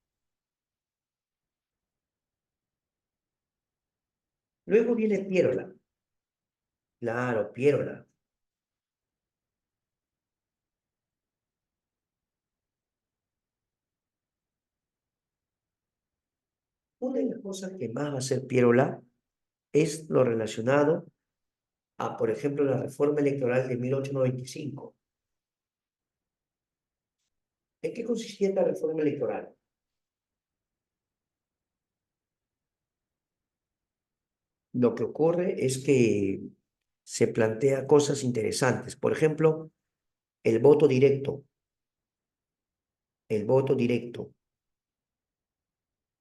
Luego viene Piérola. Claro, Piérola. Una de las cosas que más va a hacer Piérola es lo relacionado a, por ejemplo, la reforma electoral de 1895. ¿En qué consistía esta reforma electoral? Lo que ocurre es que se plantea cosas interesantes. Por ejemplo, el voto directo. El voto directo.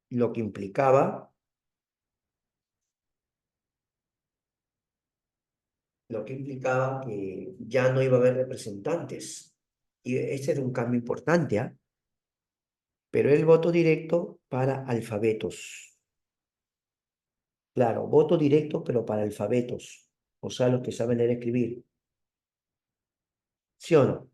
Lo que implicaba, lo que implicaba que ya no iba a haber representantes. Y este era un cambio importante, ¿ah? Pero el voto directo para alfabetos. Claro, voto directo, pero para alfabetos. O sea, los que saben leer y escribir. ¿Sí o no?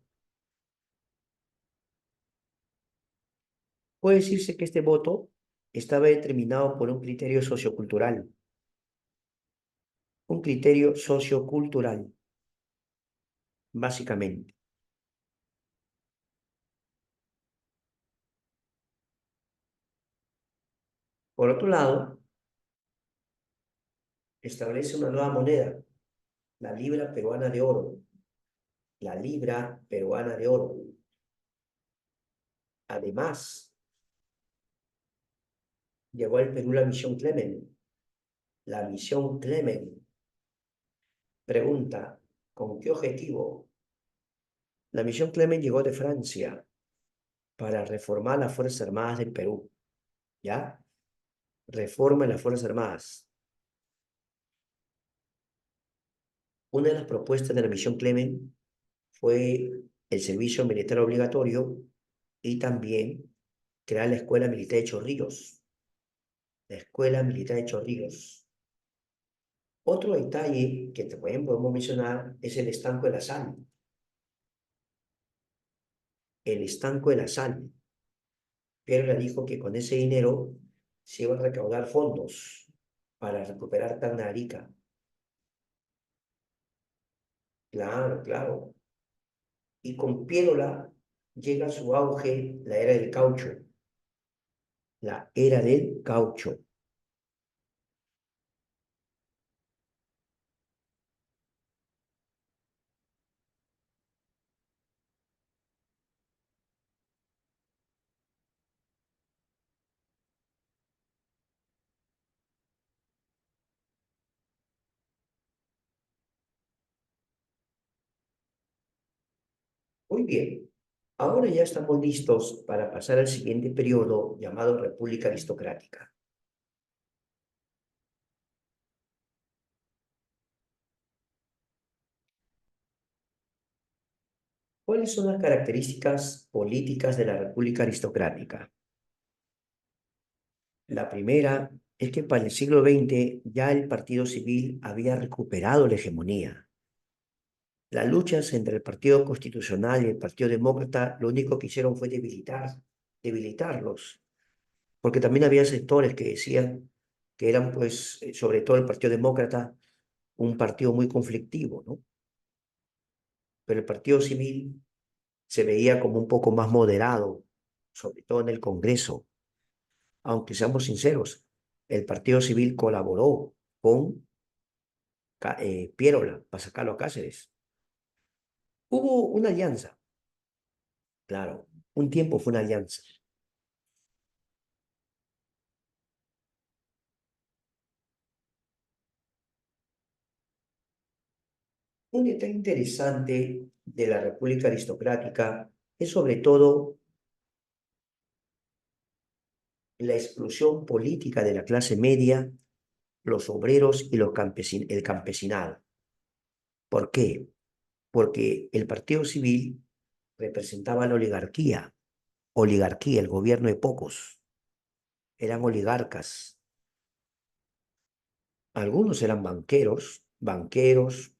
Puede decirse que este voto estaba determinado por un criterio sociocultural. Un criterio sociocultural, básicamente. Por otro lado, establece una nueva moneda, la libra peruana de oro. La libra peruana de oro. Además, llegó al Perú la misión Clemen. La misión Clemen pregunta, ¿con qué objetivo? La misión Clemen llegó de Francia para reformar las Fuerzas Armadas del Perú, ¿ya? Reforma en las Fuerzas Armadas. Una de las propuestas de la misión Clemen fue el servicio militar obligatorio y también crear la Escuela Militar de Chorrillos. La Escuela Militar de Chorrillos. Otro detalle que también podemos mencionar es el estanco de la sal. El estanco de la sal. Piero dijo que con ese dinero se iban a recaudar fondos para recuperar Tacna-Arica. Claro, claro. Y con Piérola llega a su auge la era del caucho. La era del caucho. Muy bien. Ahora ya estamos listos para pasar al siguiente periodo llamado República Aristocrática. ¿Cuáles son las características políticas de la República Aristocrática? La primera es que para el siglo XX ya el Partido Civil había recuperado la hegemonía. Las luchas entre el Partido Constitucional y el Partido Demócrata lo único que hicieron fue debilitarlos, porque también había sectores que decían que eran, pues, sobre todo el Partido Demócrata, un partido muy conflictivo, ¿no? Pero el Partido Civil se veía como un poco más moderado, sobre todo en el Congreso. Aunque seamos sinceros, el Partido Civil colaboró con Piérola para sacarlo a Cáceres. Hubo una alianza, claro, un tiempo fue una alianza. Un detalle interesante de la República Aristocrática es sobre todo la exclusión política de la clase media, los obreros y el campesinado. ¿Por qué? Porque el Partido Civil representaba la oligarquía, el gobierno de pocos, eran oligarcas. Algunos eran banqueros,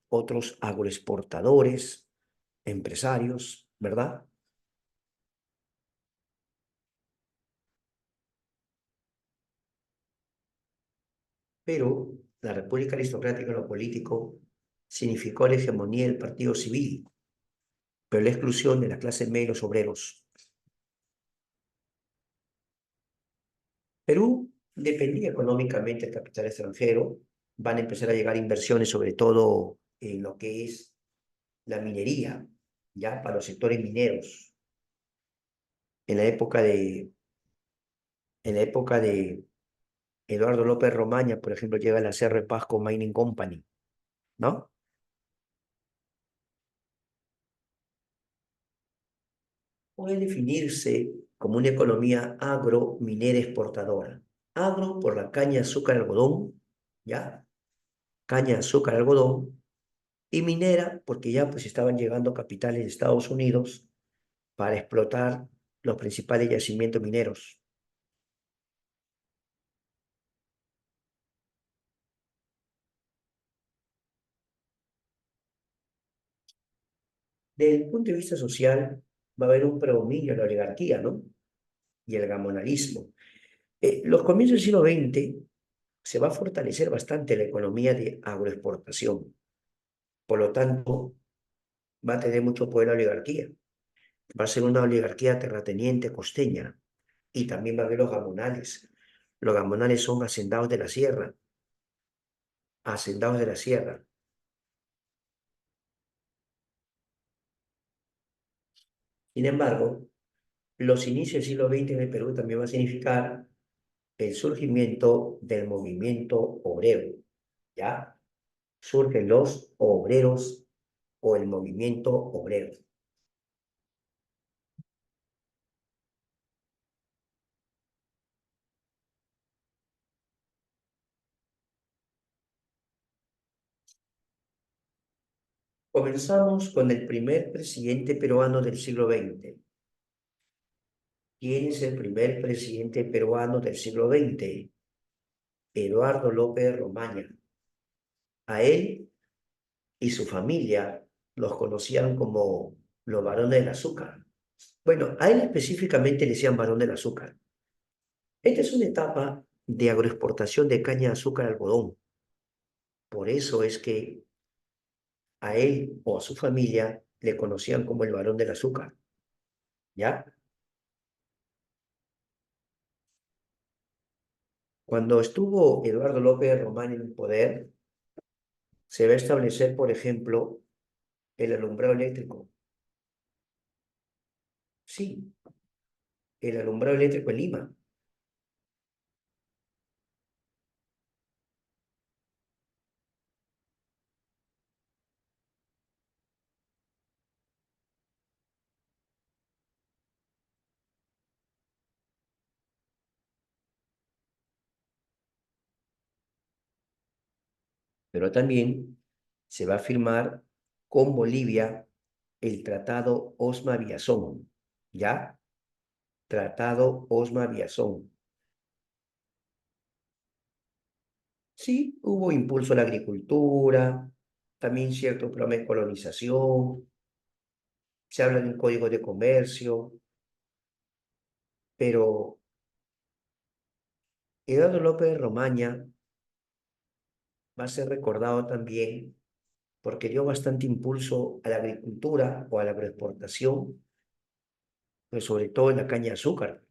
otros agroexportadores, empresarios, ¿verdad? Pero la República Aristocrática en lo político significó la hegemonía del Partido Civil, pero la exclusión de la clase media y los obreros. Perú dependía económicamente del capital extranjero, van a empezar a llegar inversiones sobre todo en lo que es la minería, ya para los sectores mineros. En la época de, en la época de Eduardo López Romaña, por ejemplo, llega la Cerro de Pasco Mining Company, ¿no? Puede definirse como una economía agro-minera exportadora. Agro por la caña, azúcar, algodón, ¿ya? Caña, azúcar, algodón. Y minera porque ya pues estaban llegando capitales de Estados Unidos para explotar los principales yacimientos mineros. Desde el punto de vista social, va a haber un predominio de la oligarquía, ¿no? Y el gamonalismo. Los comienzos del siglo XX se va a fortalecer bastante la economía de agroexportación. Por lo tanto, va a tener mucho poder la oligarquía. Va a ser una oligarquía terrateniente costeña. Y también va a haber los gamonales. Los gamonales son hacendados de la sierra. hacendados de la sierra. Sin embargo, los inicios del siglo XX en el Perú también va a significar el surgimiento del movimiento obrero, ¿ya? Surgen los obreros o el movimiento obrero. Comenzamos con el primer presidente peruano del siglo XX. ¿Quién es el primer presidente peruano del siglo XX? Eduardo López Romaña. A él y su familia los conocían como los varones del azúcar. Bueno, a él específicamente le decían varón del azúcar. Esta es una etapa de agroexportación de caña de azúcar algodón. Por eso es que a él o a su familia le conocían como el varón del azúcar, ¿ya? Cuando estuvo Eduardo López Román en el poder, se va a establecer, por ejemplo, el alumbrado eléctrico. Sí, el alumbrado eléctrico en Lima. Pero también se va a firmar con Bolivia el Tratado Osma-Biazón, ¿ya? Tratado Osma-Biazón. Sí, hubo impulso a la agricultura, también cierto programa de colonización, se habla de un código de comercio, pero Eduardo López Romaña va a ser recordado también porque dio bastante impulso a la agricultura o a la agroexportación, pues sobre todo en la caña de azúcar.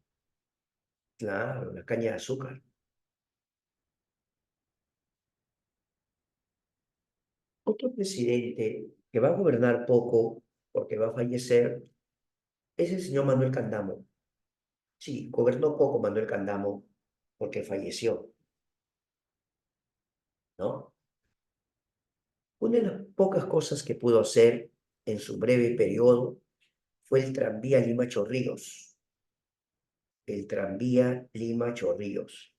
Claro, la caña de azúcar. Otro presidente que va a gobernar poco porque va a fallecer es el señor Manuel Candamo. Sí, gobernó poco Manuel Candamo porque falleció, ¿no? Una de las pocas cosas que pudo hacer en su breve periodo fue el tranvía Lima-Chorrillos. El tranvía Lima-Chorrillos.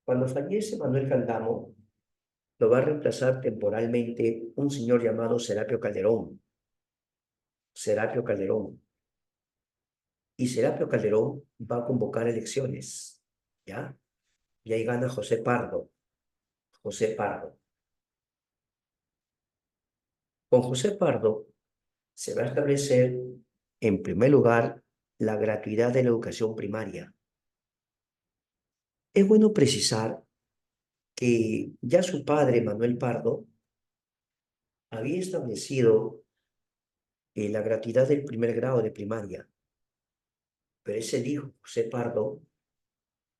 Cuando fallece Manuel Candamo, lo va a reemplazar temporalmente un señor llamado Serapio Calderón. Serapio Calderón. Y Serapio Calderón va a convocar elecciones, ¿ya? Y ahí gana José Pardo. José Pardo. Con José Pardo se va a establecer, en primer lugar, la gratuidad de la educación primaria. Es bueno precisar que ya su padre, Manuel Pardo, había establecido la gratuidad del primer grado de primaria, pero ese dijo José Pardo,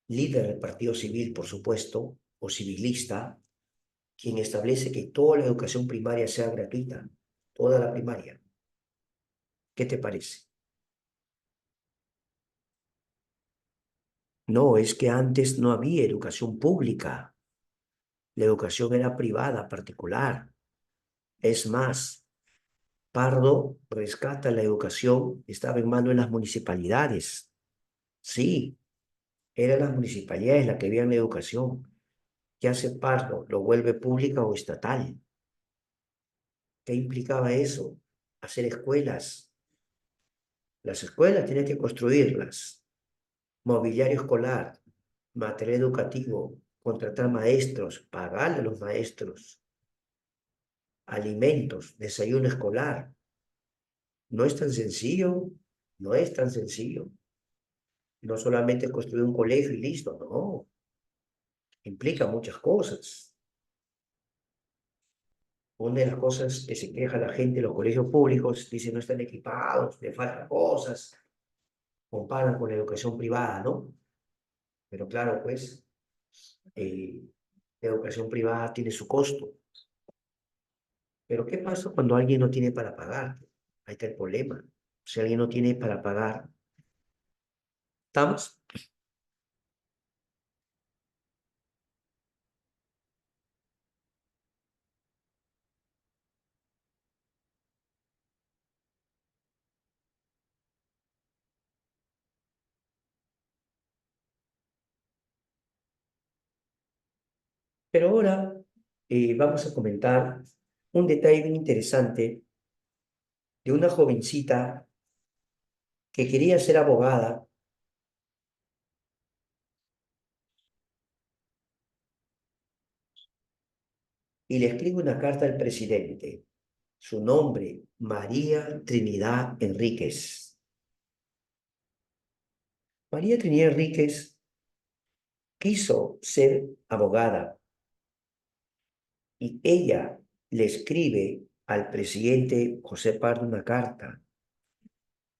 líder del Partido Civil, por supuesto, o civilista, quien establece que toda la educación primaria sea gratuita, toda la primaria. ¿Qué te parece? No, es que antes no había educación pública, la educación era privada, particular. Es más, Pardo rescata la educación, estaba en manos de las municipalidades. Sí, eran las municipalidades las que veían la educación. ¿Qué hace Pardo? Lo vuelve pública o estatal. ¿Qué implicaba eso? Hacer escuelas. Las escuelas tienen que construirlas. Mobiliario escolar, material educativo, contratar maestros, pagarle a los maestros, alimentos, desayuno escolar. No es tan sencillo, no es tan sencillo. No solamente construir un colegio y listo, no. Implica muchas cosas. Una de las cosas que se queja la gente en los colegios públicos, dice no están equipados, le faltan cosas, comparan con la educación privada, ¿no? Pero claro, pues, eh, la educación privada tiene su costo. Pero ¿qué pasa cuando alguien no tiene para pagar? Ahí está el problema. Si alguien no tiene para pagar, ¿estamos? Pero ahora vamos a comentar un detalle bien interesante de una jovencita que quería ser abogada y le escribe una carta al presidente. Su nombre, María Trinidad Enríquez. María Trinidad Enríquez quiso ser abogada y ella le escribe al presidente José Pardo una carta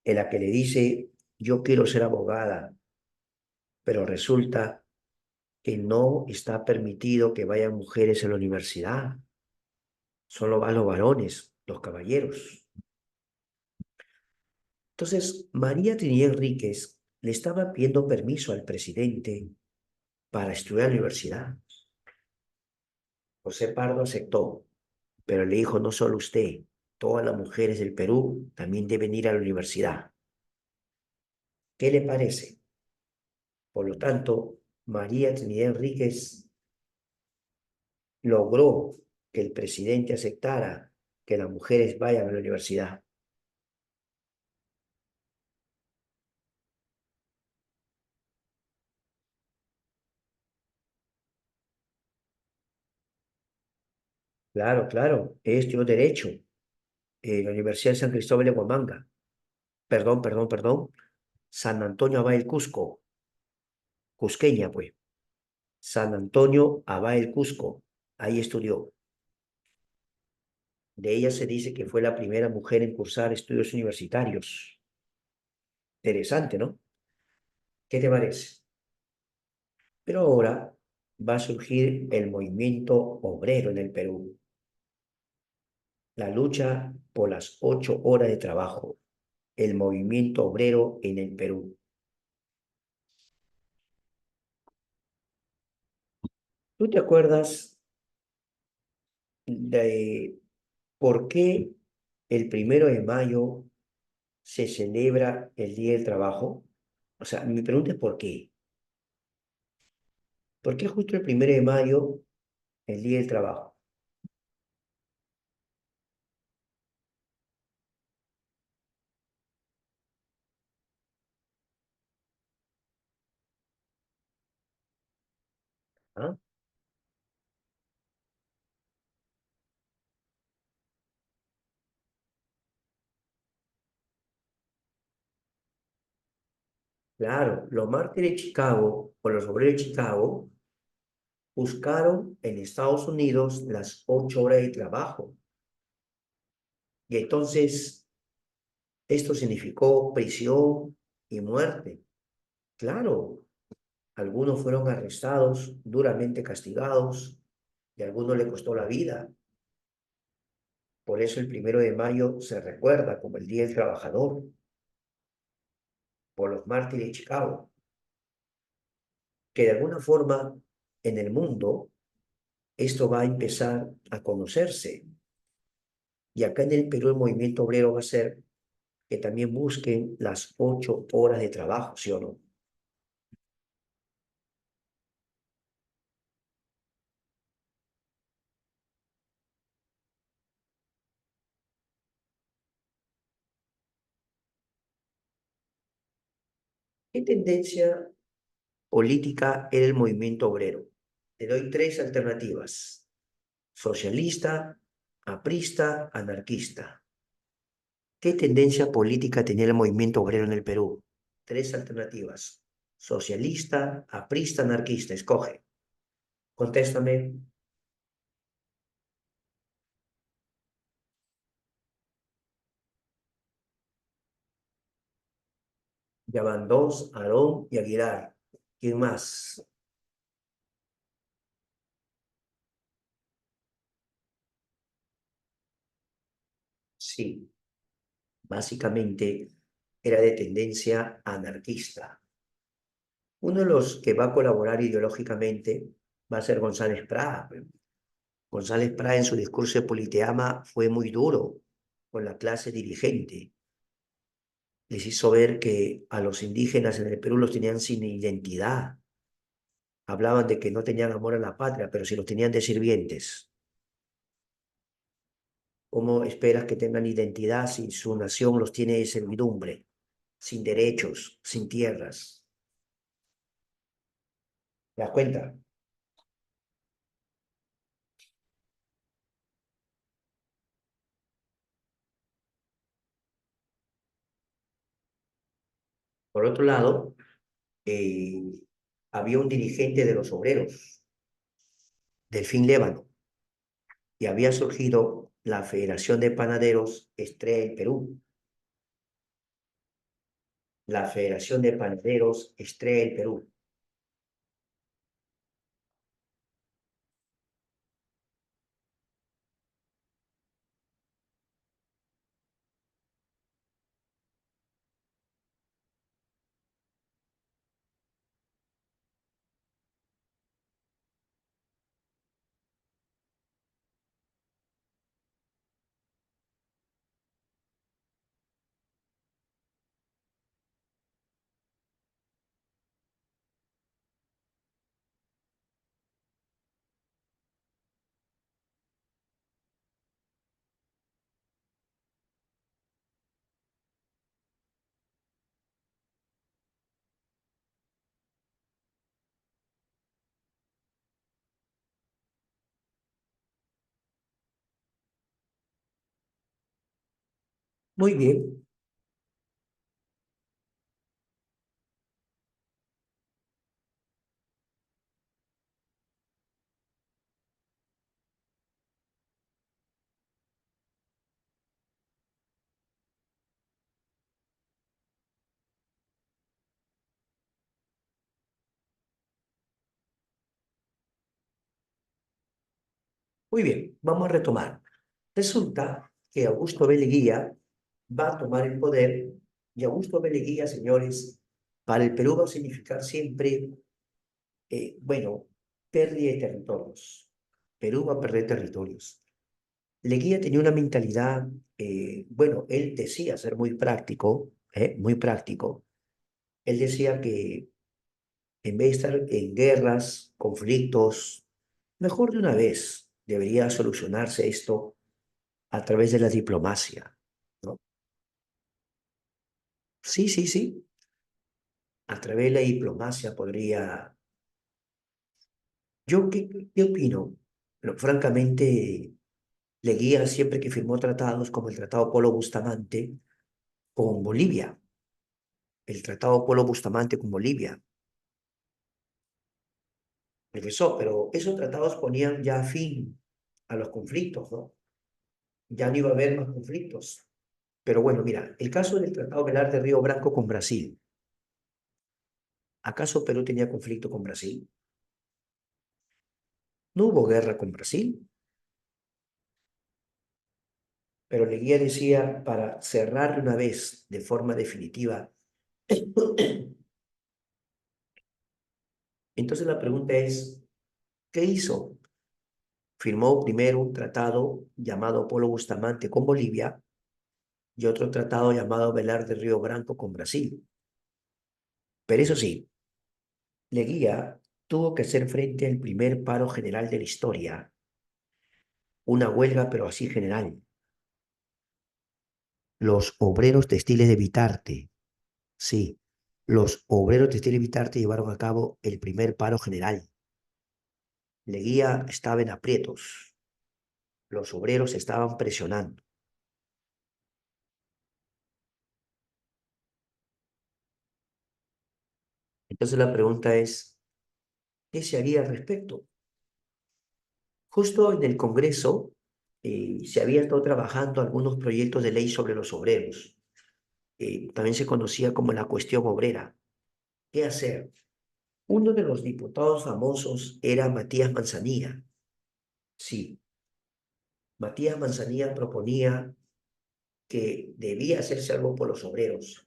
en la que le dice, yo quiero ser abogada, pero resulta que no está permitido que vayan mujeres a la universidad, solo van los varones, los caballeros. Entonces, María Trinidad Enríquez le estaba pidiendo permiso al presidente para estudiar en la universidad. José Pardo aceptó, pero le dijo, no solo usted, todas las mujeres del Perú también deben ir a la universidad. ¿Qué le parece? Por lo tanto, María Trinidad Enríquez logró que el presidente aceptara que las mujeres vayan a la universidad. Claro, claro, estudió Derecho en la Universidad de San Cristóbal de Huamanga. Perdón. San Antonio Abad del Cusco, cusqueña, pues. San Antonio Abad del Cusco, ahí estudió. De ella se dice que fue la primera mujer en cursar estudios universitarios. Interesante, ¿no? ¿Qué te parece? Pero ahora va a surgir el movimiento obrero en el Perú, la lucha por las 8 horas de trabajo, el movimiento obrero en el Perú. ¿Tú te acuerdas de por qué el 1 de mayo se celebra el Día del Trabajo? O sea, mi pregunta es ¿por qué? ¿Por qué justo el 1 de mayo el Día del Trabajo? ¿Ah? Claro, los mártires de Chicago o los obreros de Chicago buscaron en Estados Unidos las 8 horas de trabajo. Y entonces esto significó prisión y muerte. Claro, algunos fueron arrestados, duramente castigados, y a algunos le costó la vida. Por eso el 1 de mayo se recuerda como el Día del Trabajador, por los mártires de Chicago, que de alguna forma en el mundo esto va a empezar a conocerse. Y acá en el Perú el movimiento obrero va a ser que también busquen las 8 horas de trabajo, ¿sí o no? ¿Qué tendencia política era el movimiento obrero? Te doy tres alternativas: socialista, aprista, anarquista. ¿Qué tendencia política tenía el movimiento obrero en el Perú? Tres alternativas: socialista, aprista, anarquista. Escoge. Contéstame. Ya van dos, Aarón y Aguilar. ¿Quién más? Sí, básicamente era de tendencia anarquista. Uno de los que va a colaborar ideológicamente va a ser González Prada. González Prada en su discurso de Politeama fue muy duro con la clase dirigente. Les hizo ver que a los indígenas en el Perú los tenían sin identidad. Hablaban de que no tenían amor a la patria, pero si los tenían de sirvientes. ¿Cómo esperas que tengan identidad si su nación los tiene de servidumbre, sin derechos, sin tierras? ¿Te das cuenta? Por otro lado, eh, había un dirigente de los obreros, Delfín Lévano, y había surgido la Federación de Panaderos Estrella del Perú. La Federación de Panaderos Estrella del Perú. Muy bien, muy bien. Vamos a retomar. Resulta que Augusto B. Leguía va a tomar el poder y Augusto B. Leguía, señores, para el Perú va a significar siempre, bueno, pérdida de territorios. Perú va a perder territorios. Leguía tenía una mentalidad, bueno, él decía ser muy práctico, muy práctico. Él decía que en vez de estar en guerras, conflictos, mejor de una vez debería solucionarse esto a través de la diplomacia, ¿no? Sí, sí, sí. A través de la diplomacia podría... ¿Yo qué opino? Pero, francamente, Leguía siempre que firmó tratados como el Tratado Polo Bustamante con Bolivia, el Tratado Polo Bustamante con Bolivia, regresó, pero esos tratados ponían ya fin a los conflictos, ¿no? Ya no iba a haber más conflictos. Pero bueno, mira, el caso del Tratado Velar de Río Branco con Brasil. ¿Acaso Perú tenía conflicto con Brasil? No hubo guerra con Brasil, pero Leguía decía para cerrar de una vez de forma definitiva. Entonces la pregunta es, ¿qué hizo? Firmó primero un tratado llamado Polo Bustamante con Bolivia y otro tratado llamado Velar de Río Branco con Brasil. Pero eso sí, Leguía tuvo que hacer frente al primer paro general de la historia, una huelga pero así general. Los obreros textiles de Vitarte, sí, los obreros textiles de Vitarte llevaron a cabo el primer paro general. Leguía estaba en aprietos, los obreros estaban presionando. Entonces la pregunta es, ¿qué se haría al respecto? Justo en el Congreso se había estado trabajando algunos proyectos de ley sobre los obreros. también se conocía como la cuestión obrera. ¿Qué hacer? Uno de los diputados famosos era Matías Manzanilla. Sí, Matías Manzanilla proponía que debía hacerse algo por los obreros.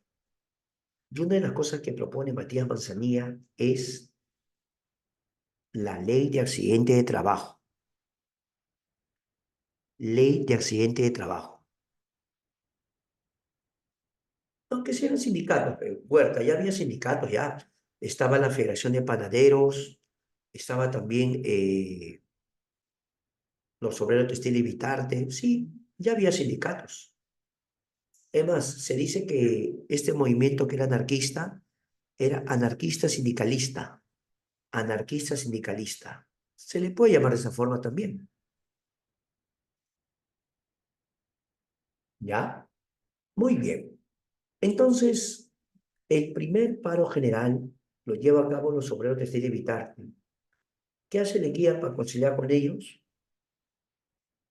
Y una de las cosas que propone Matías Manzanilla es la ley de accidente de trabajo. Ley de accidente de trabajo. Aunque sean sindicatos, pero Huerta, ya había sindicatos, ya estaba la Federación de Panaderos, estaba también los obreros textil y Vitarte, sí, ya había sindicatos. Es más, se dice que este movimiento que era anarquista sindicalista, anarquista sindicalista. Se le puede llamar de esa forma también, ¿ya? Muy bien. Entonces, el primer paro general lo lleva a cabo los obreros textil y Vitarte. ¿Qué hace el guía para conciliar con ellos?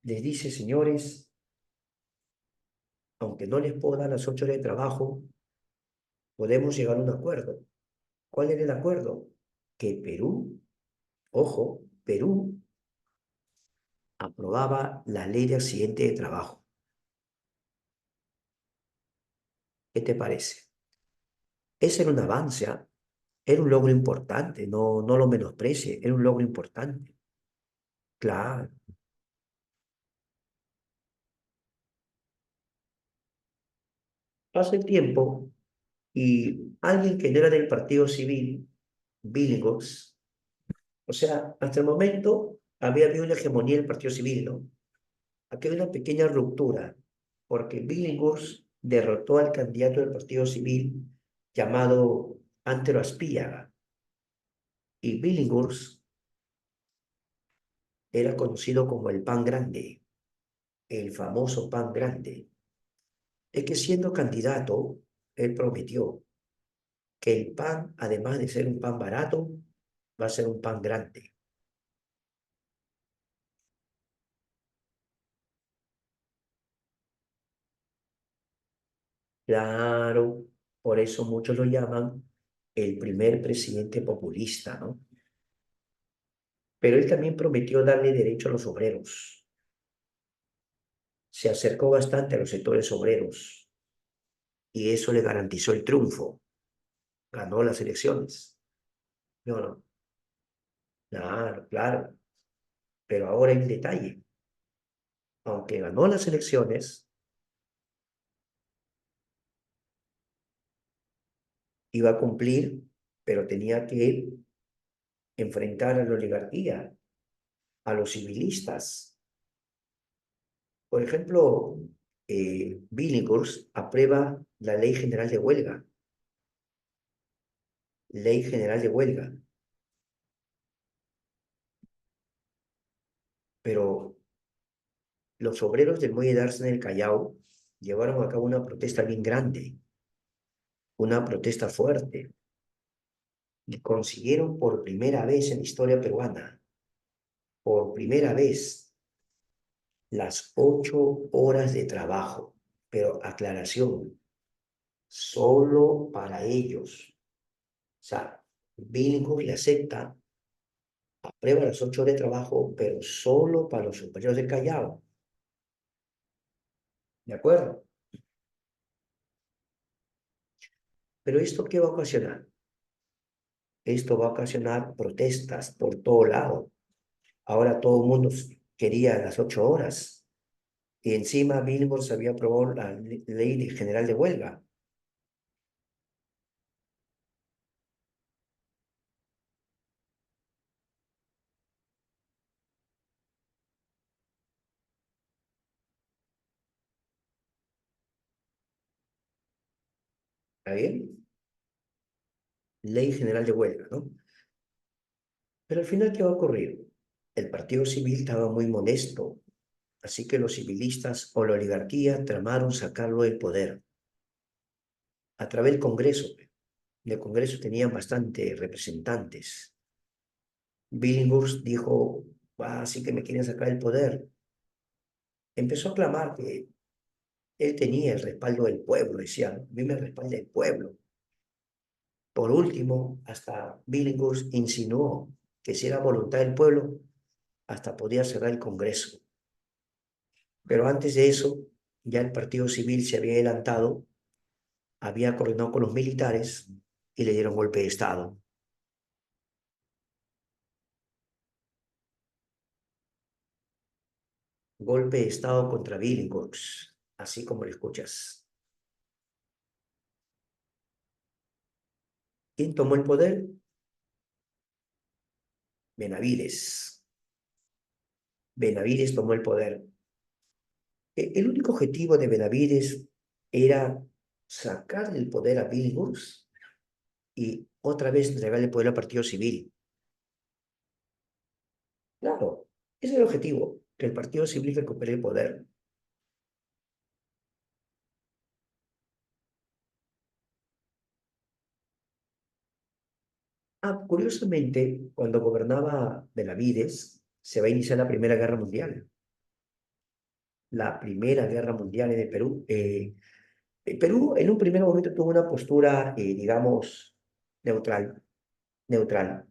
Les dice, señores, aunque no les puedo dar las 8 horas de trabajo, podemos llegar a un acuerdo. ¿Cuál era el acuerdo? Que Perú, ojo, Perú aprobaba la ley de accidente de trabajo. ¿Qué te parece? Ese era un avance, ¿ah? Era un logro importante, no, no lo menosprecie, era un logro importante. Claro, pasa el tiempo y alguien que no era del partido civil, Billigos, o sea, hasta el momento había habido una hegemonía del partido civil, ¿no? Aquí hay una pequeña ruptura, porque Billinghurst derrotó al candidato del Partido Civil llamado Antero Aspíaga, y Billinghurst era conocido como el Pan Grande, el famoso Pan Grande. Es que siendo candidato, él prometió que el pan, además de ser un pan barato, va a ser un pan grande. Claro, por eso muchos lo llaman el primer presidente populista, ¿no? Pero él también prometió darle derecho a los obreros. Se acercó bastante a los sectores obreros y eso le garantizó el triunfo. Ganó las elecciones. No, no, claro, claro. Pero ahora hay un detalle. Aunque ganó las elecciones, iba a cumplir, pero tenía que enfrentar a la oligarquía, a los civilistas. Por ejemplo, Billinghurst aprueba la Ley General de Huelga. Ley General de Huelga. Pero los obreros del muelle de Arce en el Callao llevaron a cabo una protesta bien grande, una protesta fuerte, y consiguieron por primera vez en la historia peruana, por primera vez, las 8 horas de trabajo. Pero aclaración, solo para ellos. O sea, Billinghurst le acepta, aprueba las 8 horas de trabajo, pero solo para los superiores del Callao. ¿De acuerdo? Pero ¿esto qué va a ocasionar? Esto va a ocasionar protestas por todo lado. Ahora todo el mundo quería las 8 horas. Y encima Billinghurst había aprobado la ley general de huelga. ¿Está bien? Ley general de huelga, ¿no? Pero al final, ¿qué va a ocurrir? El partido civil estaba muy molesto, así que los civilistas o la oligarquía tramaron sacarlo del poder a través del Congreso. En el Congreso tenían bastantes representantes. Billinghurst dijo, ah, sí que me quieren sacar el poder. Empezó a clamar que Él tenía el respaldo del pueblo, decía, ¿no? A mí me respalda el pueblo. Por último, hasta Billinghurst insinuó que si era voluntad del pueblo, hasta podía cerrar el Congreso. Pero antes de eso, ya el Partido Civil se había adelantado, había coordinado con los militares y le dieron golpe de Estado. Golpe de Estado contra Billinghurst, así como lo escuchas. ¿Quién tomó el poder? Benavides. Benavides tomó el poder. El único objetivo de Benavides era sacar del poder a Billinghurst y otra vez entregarle el poder al Partido Civil. Claro, ese es el objetivo, que el Partido Civil recupere el poder. Curiosamente, cuando gobernaba Benavides, se va a iniciar la Primera Guerra Mundial. La Primera Guerra Mundial en el Perú. Perú en un primer momento tuvo una postura, digamos, neutral, neutral.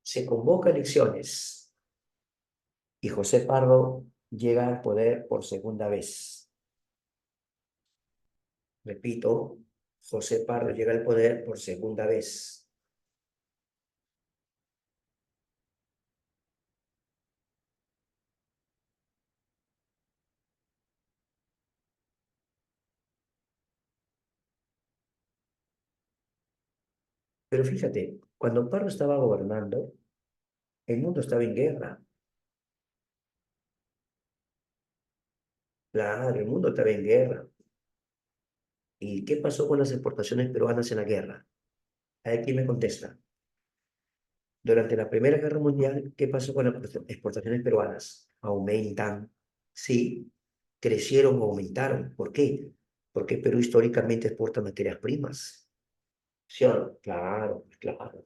Se convoca elecciones y José Pardo llega al poder por segunda vez. Repito, José Pardo llega al poder por segunda vez. Pero fíjate, cuando Pardo estaba gobernando, el mundo estaba en guerra. Claro, el mundo estaba en guerra. ¿Y qué pasó con las exportaciones peruanas en la guerra? A ver quién me contesta. Durante la Primera Guerra Mundial, ¿qué pasó con las exportaciones peruanas? Aumentan, sí, crecieron, aumentaron. ¿Por qué? Porque Perú históricamente exporta materias primas. ¿Sí o no? Claro, claro.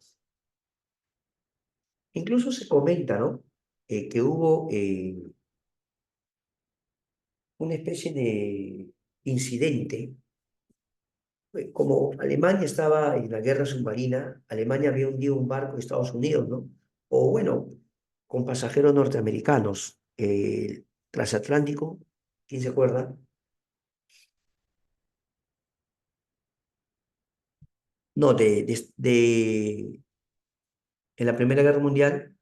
Incluso se comenta, ¿no? Que hubo una especie de incidente. Como Alemania estaba en la guerra submarina, Alemania había hundido un barco de Estados Unidos, ¿no? O bueno, con pasajeros norteamericanos. Transatlántico, ¿quién se acuerda? No, en la Primera Guerra Mundial,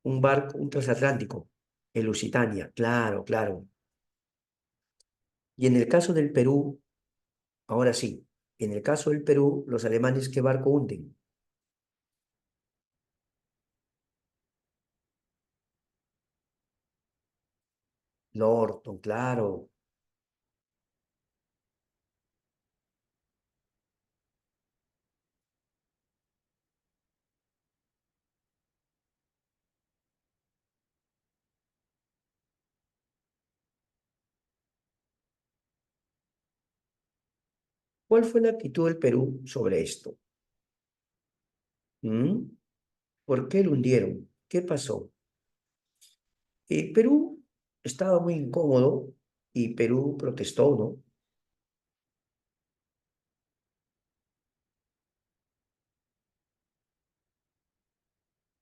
un barco, un transatlántico, el Lusitania, claro, claro. Y en el caso del Perú, ahora sí, en el caso del Perú, los alemanes, ¿qué barco hunden? Norton, claro. ¿Cuál fue la actitud del Perú sobre esto? ¿Mm? ¿Por qué lo hundieron? ¿Qué pasó? Perú estaba muy incómodo y Perú protestó, ¿no?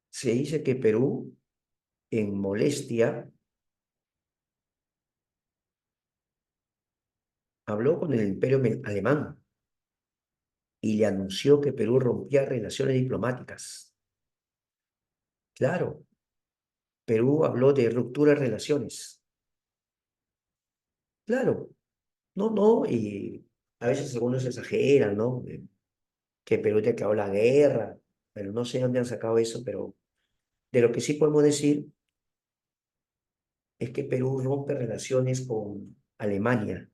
Se dice que Perú, en molestia, habló con el imperio alemán y le anunció que Perú rompía relaciones diplomáticas. Claro, Perú habló de ruptura de relaciones. Claro, no, no, y a veces algunos exageran, ¿no? Que Perú te acabó la guerra, pero no sé dónde han sacado eso, pero de lo que sí podemos decir es que Perú rompe relaciones con Alemania.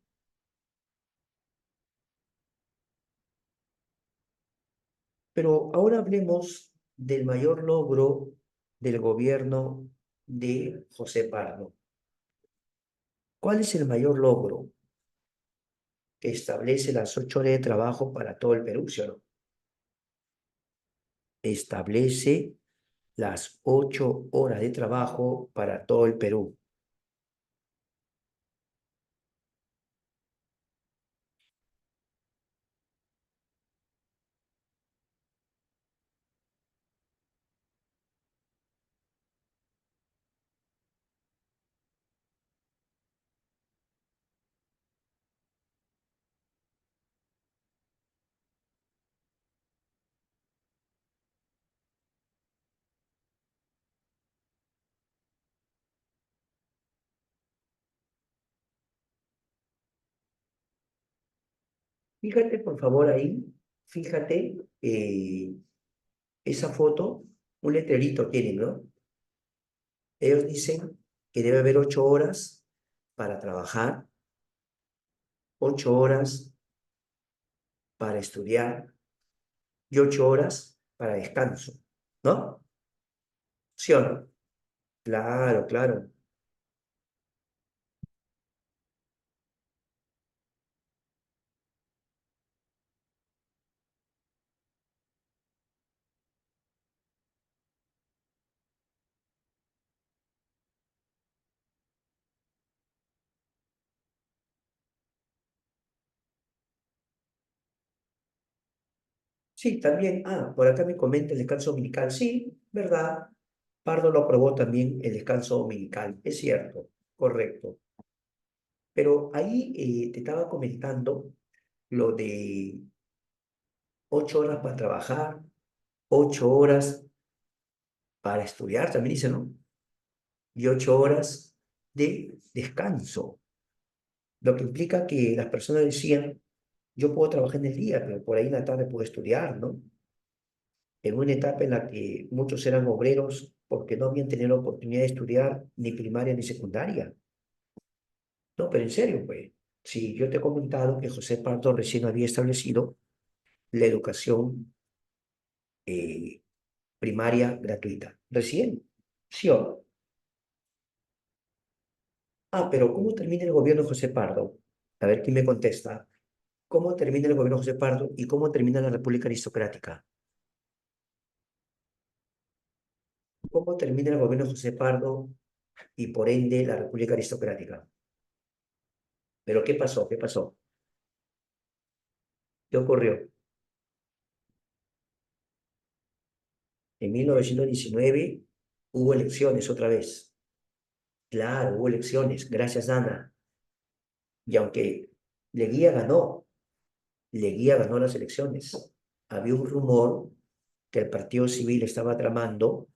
Pero ahora hablemos del mayor logro del gobierno de José Pardo. ¿Cuál es el mayor logro que establece las 8 horas de trabajo para todo el Perú, ¿sí o no? establece las 8 horas de trabajo para todo el Perú. Fíjate, por favor, ahí, fíjate, esa foto, un letrerito tienen, ¿no? Ellos dicen que debe haber 8 horas para trabajar, 8 horas para estudiar y 8 horas para descanso, ¿no? ¿Sí o no? Claro, claro. Sí, también, por acá me comenta el descanso dominical. Sí, ¿verdad? Pardo lo aprobó también el descanso dominical. Es cierto, correcto. Pero ahí te estaba comentando lo de 8 horas para trabajar, 8 horas para estudiar, también dice, ¿no? Y 8 horas de descanso. Lo que implica que las personas decían, yo puedo trabajar en el día, pero por ahí en la tarde puedo estudiar, ¿no? En una etapa en la que muchos eran obreros porque no habían tenido la oportunidad de estudiar ni primaria ni secundaria. No, pero en serio, pues, si yo te he comentado que José Pardo recién había establecido la educación eh, primaria gratuita, recién, ¿sí o no? Pero ¿cómo termina el gobierno de José Pardo? A ver quién me contesta. ¿Cómo termina el gobierno de José Pardo y cómo termina la República Aristocrática? ¿Cómo termina el gobierno de José Pardo y por ende la República Aristocrática? ¿Pero qué pasó? ¿Qué pasó? ¿Qué ocurrió? En 1919 hubo elecciones otra vez. Claro, hubo elecciones, gracias Ana. Y aunque Leguía ganó, Leguía ganó las elecciones, había un rumor que el Partido Civil estaba tramando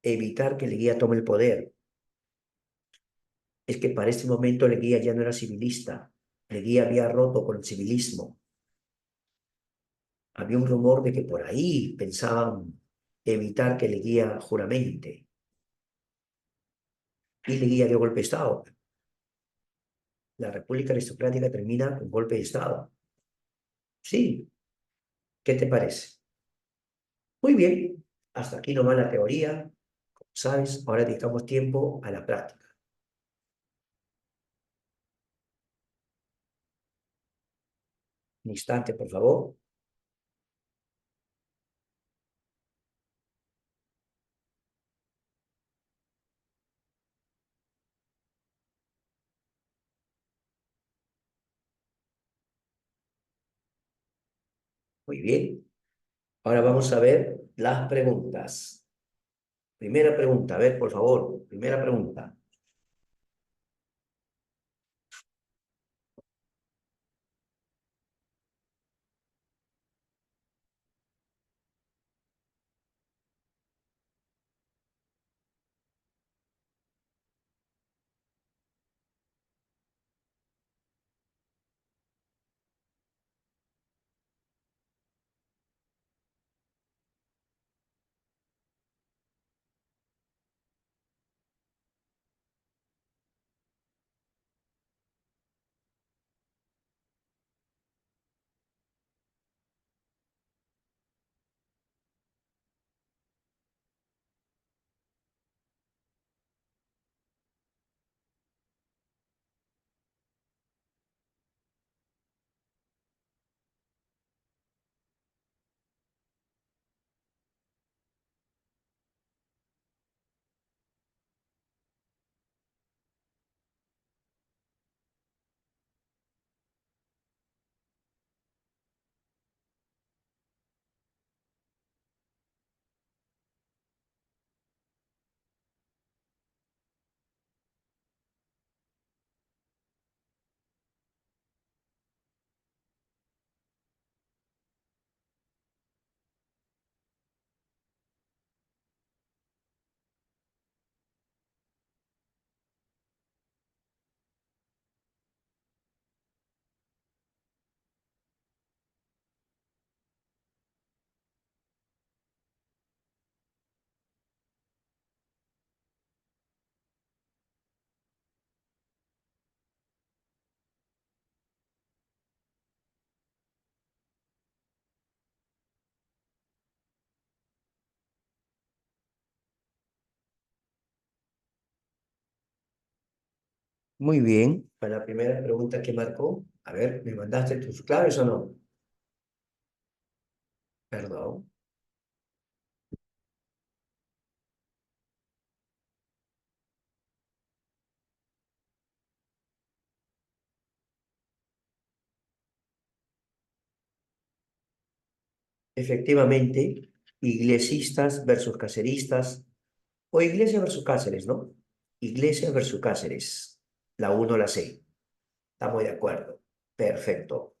evitar que Leguía tome el poder. Es que para este momento Leguía ya no era civilista. Leguía había roto con el civilismo. Había un rumor de que por ahí pensaban evitar que Leguía juramente. Y Leguía dio golpe de Estado. La República Aristocrática termina con golpe de Estado. Sí, ¿qué te parece? Muy bien, hasta aquí nomás la teoría. ¿Sabes? Ahora dedicamos tiempo a la práctica. Un instante, por favor. Muy bien. Ahora vamos a ver las preguntas. Primera pregunta, a ver, por favor. Primera pregunta. Muy bien. Para la primera pregunta que marcó, a ver, ¿me mandaste tus claves o no? Perdón. Efectivamente, iglesistas versus caceristas, o iglesia versus Cáceres, ¿no? Iglesia versus Cáceres. La uno la C. Estamos de acuerdo. Perfecto.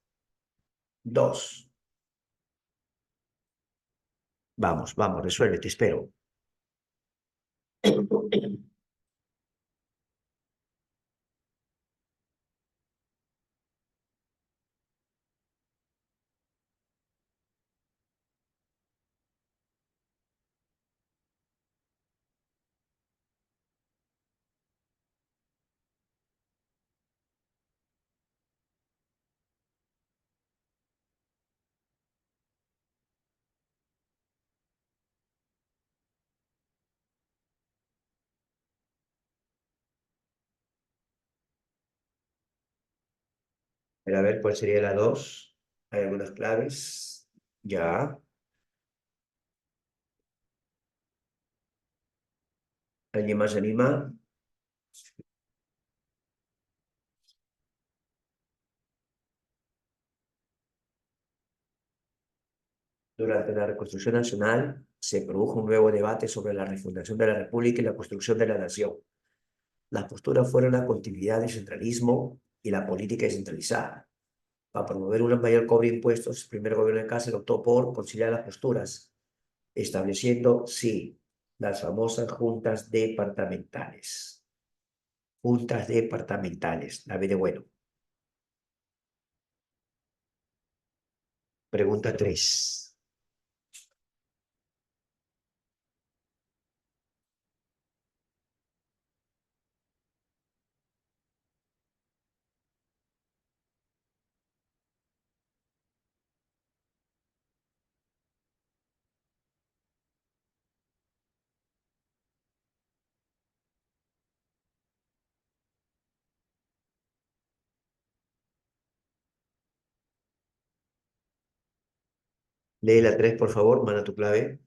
Dos. Vamos, vamos, resuelve, te espero. A ver, ¿cuál sería la dos? Hay algunas claves. Ya. ¿Alguien más se anima? Durante la reconstrucción nacional se produjo un nuevo debate sobre la refundación de la República y la construcción de la nación. Las posturas fueron la continuidad del centralismo y la política descentralizada. Para promover una mayor cobro de impuestos, el primer gobierno de Cáceres optó por conciliar las posturas, estableciendo, sí, las famosas juntas departamentales. Juntas departamentales, la B de bueno. Pregunta 3. Lee la 3, por favor, manda tu clave.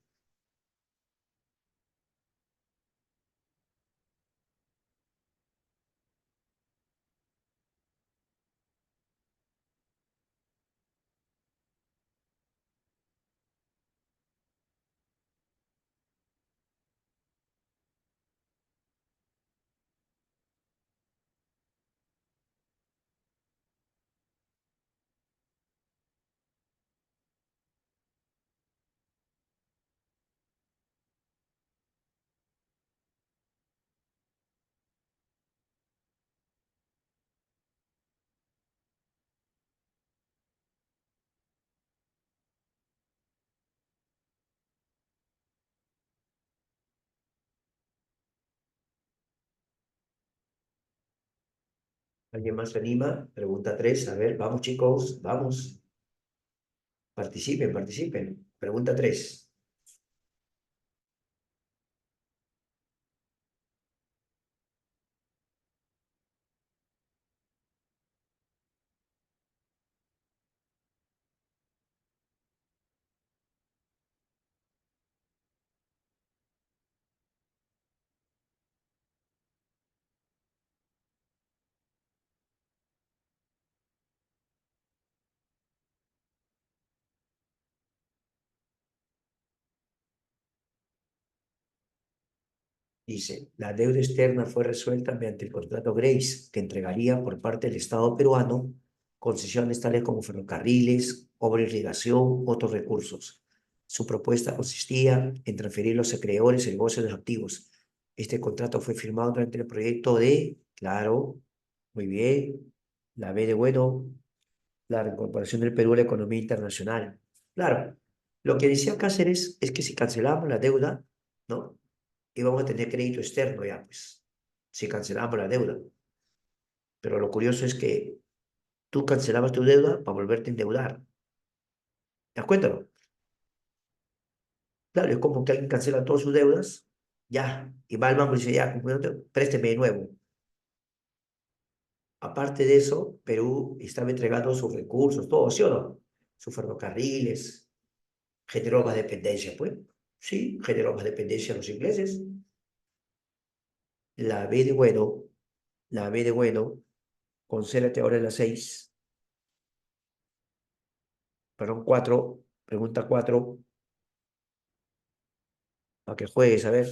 ¿Alguien más se anima? Pregunta 3. A ver, vamos chicos, vamos. Participen, participen. Pregunta 3. Dice, la deuda externa fue resuelta mediante el contrato Grace, que entregaría por parte del Estado peruano concesiones tales como ferrocarriles, obra de irrigación, otros recursos. Su propuesta consistía en transferir los acreedores el goce de los activos. Este contrato fue firmado durante el proyecto de, claro, muy bien, la B de bueno, la reincorporación del Perú a la economía internacional. Claro, lo que decía Cáceres es que si cancelamos la deuda, ¿no? Íbamos a tener crédito externo ya, pues, si cancelamos la deuda. Pero lo curioso es que tú cancelabas tu deuda para volverte a endeudar. ¿Te das cuenta, no? Claro, es como que alguien cancela todas sus deudas, ya, y va al banco y dice, ya, présteme de nuevo. Aparte de eso, Perú estaba entregando sus recursos, todo, ¿sí o no? Sus ferrocarriles, generó más dependencia, pues. Sí, generó más dependencia a los ingleses. La B de bueno, la B de bueno, concéntrate ahora en las 6, perdón, 4, pregunta 4, para que juegues, a ver.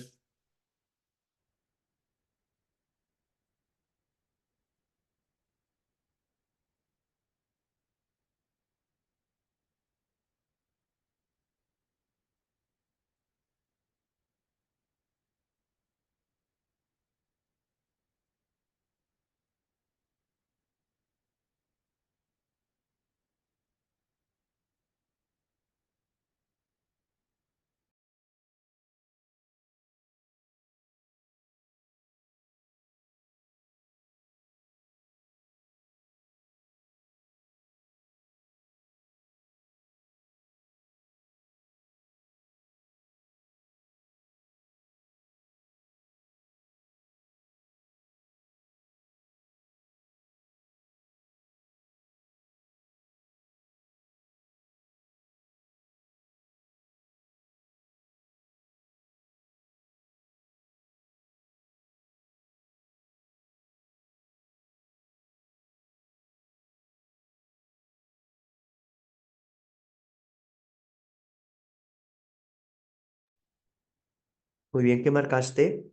Muy bien, ¿qué marcaste?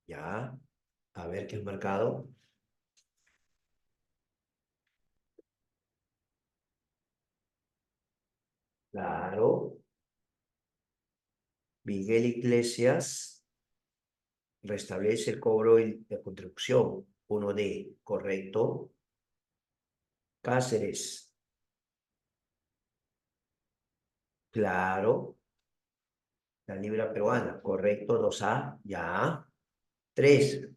Ya, a ver qué has marcado. Claro, Miguel Iglesias restablece el cobro de contribución. 1D, correcto. Cáceres, claro. La libra peruana, correcto. 2A, ya. 3,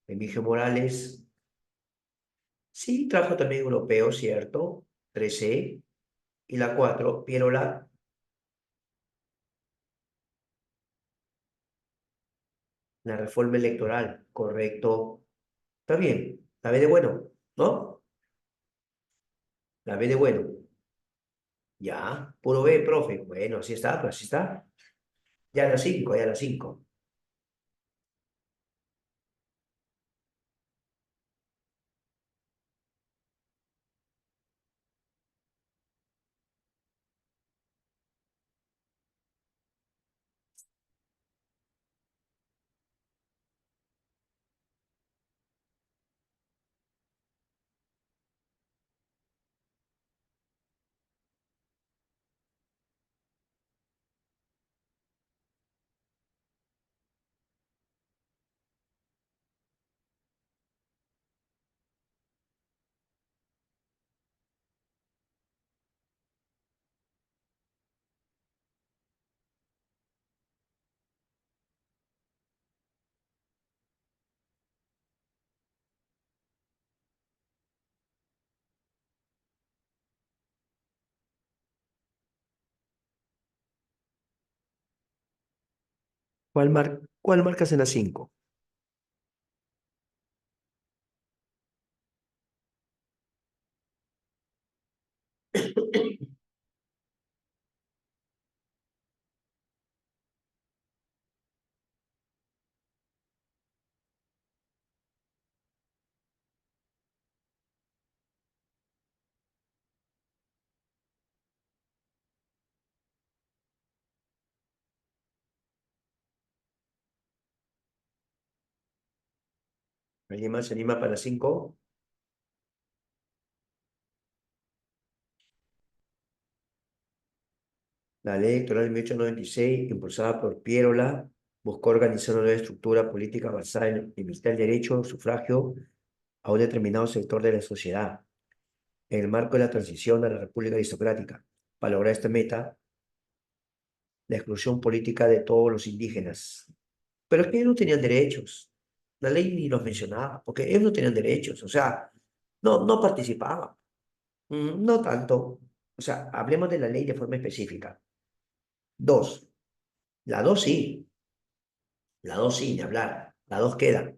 Emilio Morales, sí, trajo también europeo, ¿cierto? 3C. Y la 4, Pierola, la reforma electoral, correcto. Está bien, la B de bueno, ¿no? La B de bueno, ya. Puro B, profe. Bueno, así está, pues así está. Ya a las 5, ya a las 5. ¿Cuál marcas en la 5? ¿Alguien más se anima para la 5? La ley electoral de 1896, impulsada por Pierola, buscó organizar una nueva estructura política basada en limitar el derecho al sufragio a un determinado sector de la sociedad, en el marco de la transición a la República Aristocrática. Para lograr esta meta, la exclusión política de todos los indígenas. Pero es que ellos no tenían derechos. La ley ni los mencionaba, porque ellos no tenían derechos, o sea, no participaban. No tanto. O sea, hablemos de la ley de forma específica. Dos, la dos sí, ni hablar. La dos queda.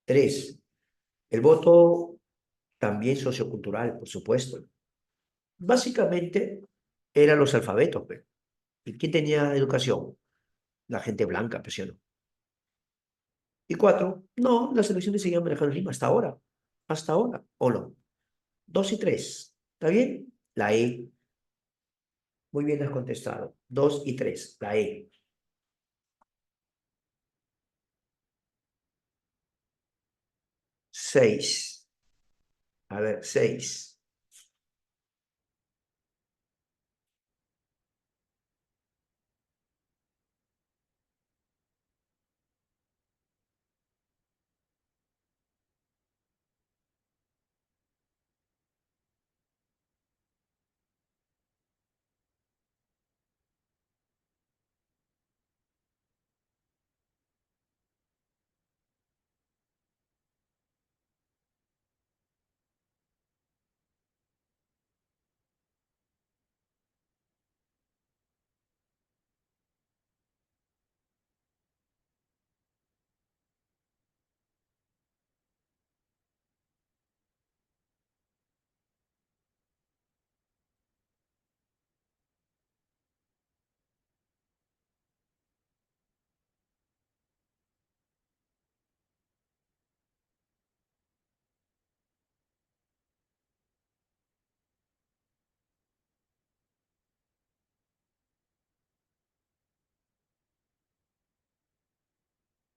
Tres, El voto también sociocultural, por supuesto. Básicamente eran los alfabetos, pues. ¿Y quién tenía educación? La gente blanca, pues, ¿sí o no? Y cuatro, no, las elecciones seguían manejando en Lima hasta ahora, o no. Dos y tres, ¿está bien? La E, muy bien has contestado. Dos y tres, la E. Seis, a ver, seis.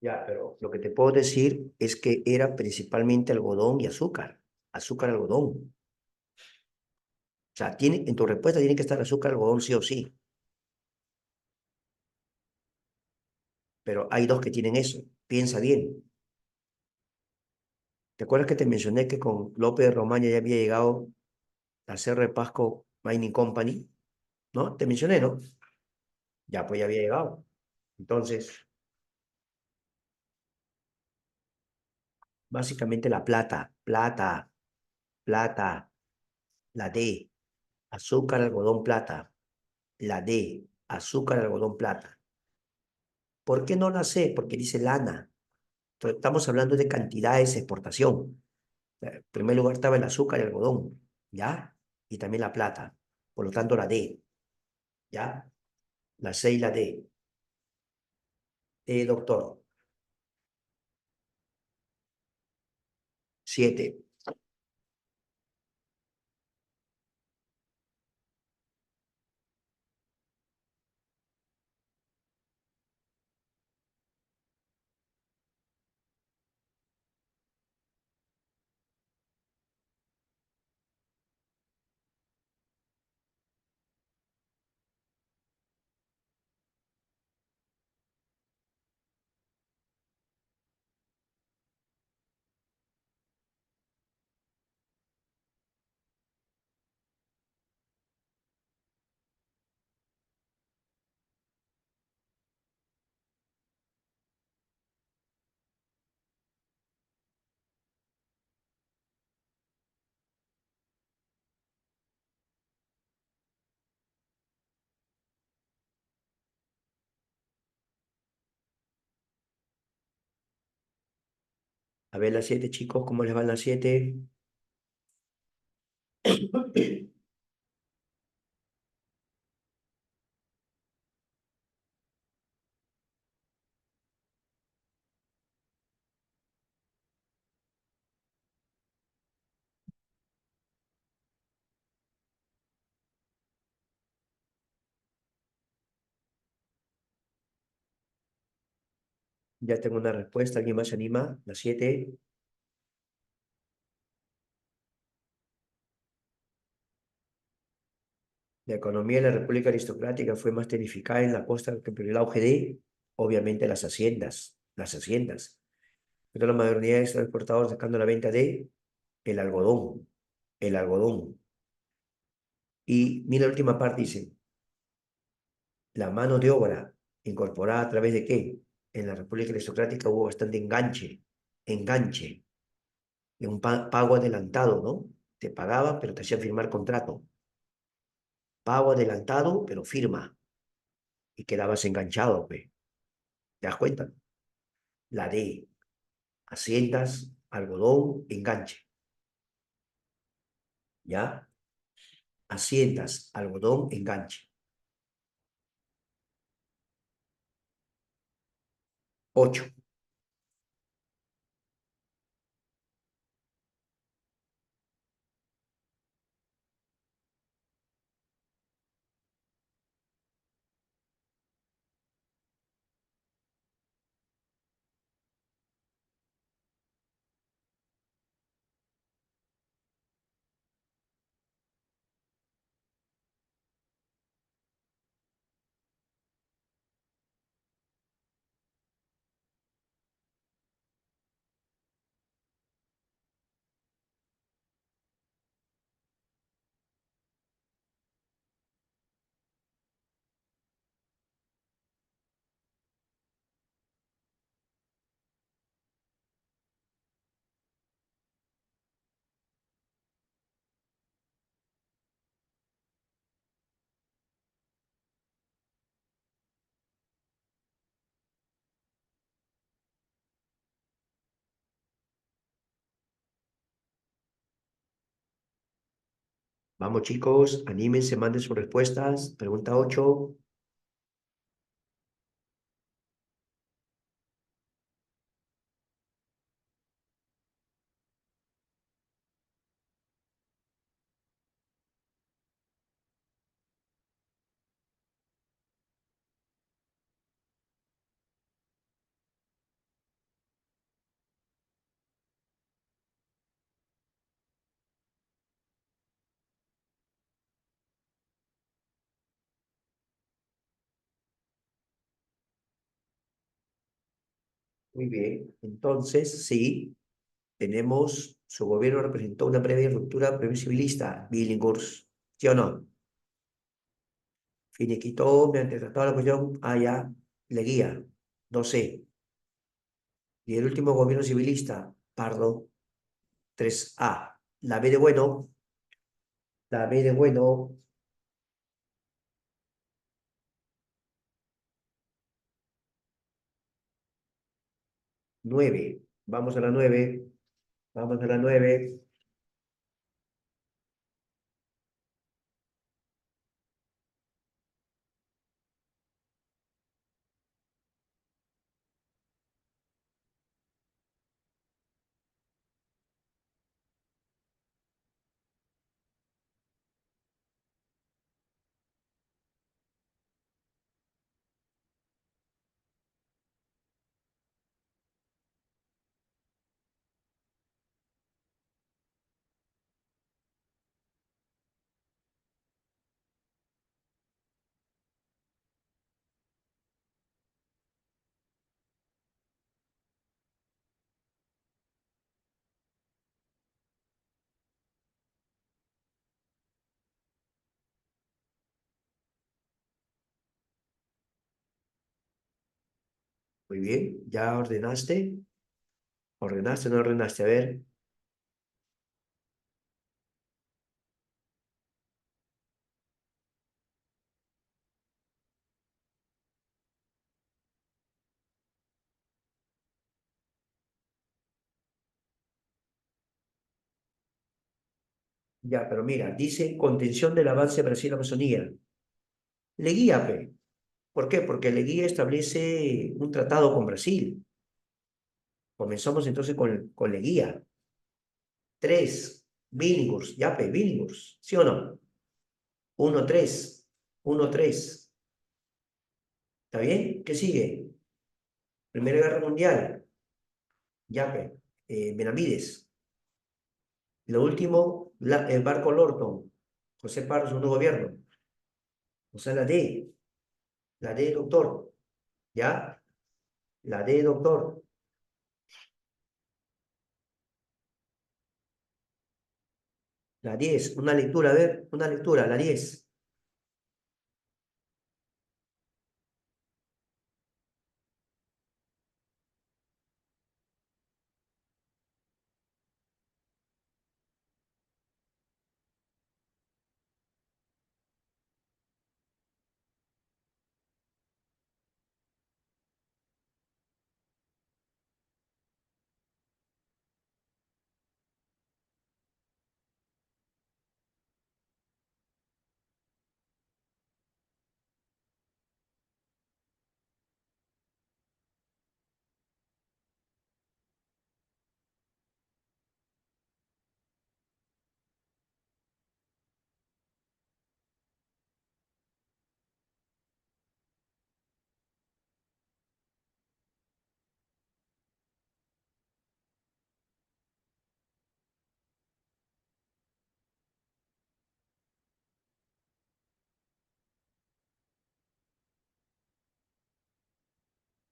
Ya, pero lo que te puedo decir es que era principalmente algodón y azúcar. Azúcar, algodón. O sea, en tu respuesta tiene que estar azúcar, algodón, sí o sí. Pero hay dos que tienen eso. Piensa bien. ¿Te acuerdas que te mencioné que con López de Romaña ya había llegado a Cerro de Pasco Mining Company? ¿No? Te mencioné, ¿no? Ya, pues ya había llegado. Entonces, básicamente la plata, la D, azúcar, algodón, plata, la D, azúcar, algodón, plata. ¿Por qué no la C? Porque dice lana. Entonces, estamos hablando de cantidades de exportación. En primer lugar estaba el azúcar y el algodón, ¿ya? Y también la plata. Por lo tanto, la D, ¿ya? La C y la D. Doctor, 7. A ver, las 7, chicos, ¿cómo les van las 7? Ya tengo una respuesta. ¿Alguien más se anima? Las 7. La economía de la República Aristocrática fue más tecnificada en la costa que el auge de, obviamente, las haciendas. Las haciendas. Pero la modernidad está exportador sacando la venta de el algodón. El algodón. Y mira la última parte, dice, la mano de obra incorporada a través de qué? En la República Aristocrática hubo bastante enganche, de un pago adelantado, ¿no? Te pagaban, pero te hacían firmar contrato. Pago adelantado, pero firma. Y quedabas enganchado, pues. ¿Te das cuenta? La de Haciendas, algodón, enganche, ¿ya? Asientas, algodón, enganche. 8. Vamos, chicos, anímense, manden sus respuestas. Pregunta 8. Muy bien. Entonces, sí, tenemos, su gobierno representó una previa ruptura previsibilista, Billinghurst, ¿sí o no? Finiquitó mediante el Tratado de la Cuestión, ya, Leguía, 2C. Y el último gobierno civilista, Pardo, 3A. La B de bueno, la B de bueno, 9. Vamos a la 9. Vamos a la 9. Muy bien, ¿ya ordenaste? ¿Ordenaste o no ordenaste? A ver, ya, pero mira, dice contención del avance Brasil-Amazonía. Leguía, pe. ¿Por qué? Porque Leguía establece un tratado con Brasil. Comenzamos entonces con Leguía. 3, Billinghurst, ya, pe, Billinghurst, ¿sí o no? 1-3, 1-3. ¿Está bien? ¿Qué sigue? Primera Guerra Mundial, ya, pe, Benavides. Lo último, el barco Lorton, José Pardo, segundo gobierno. O sea, la D, doctor, ¿ya? La D, doctor. La 10, una lectura, a ver, una lectura, la 10.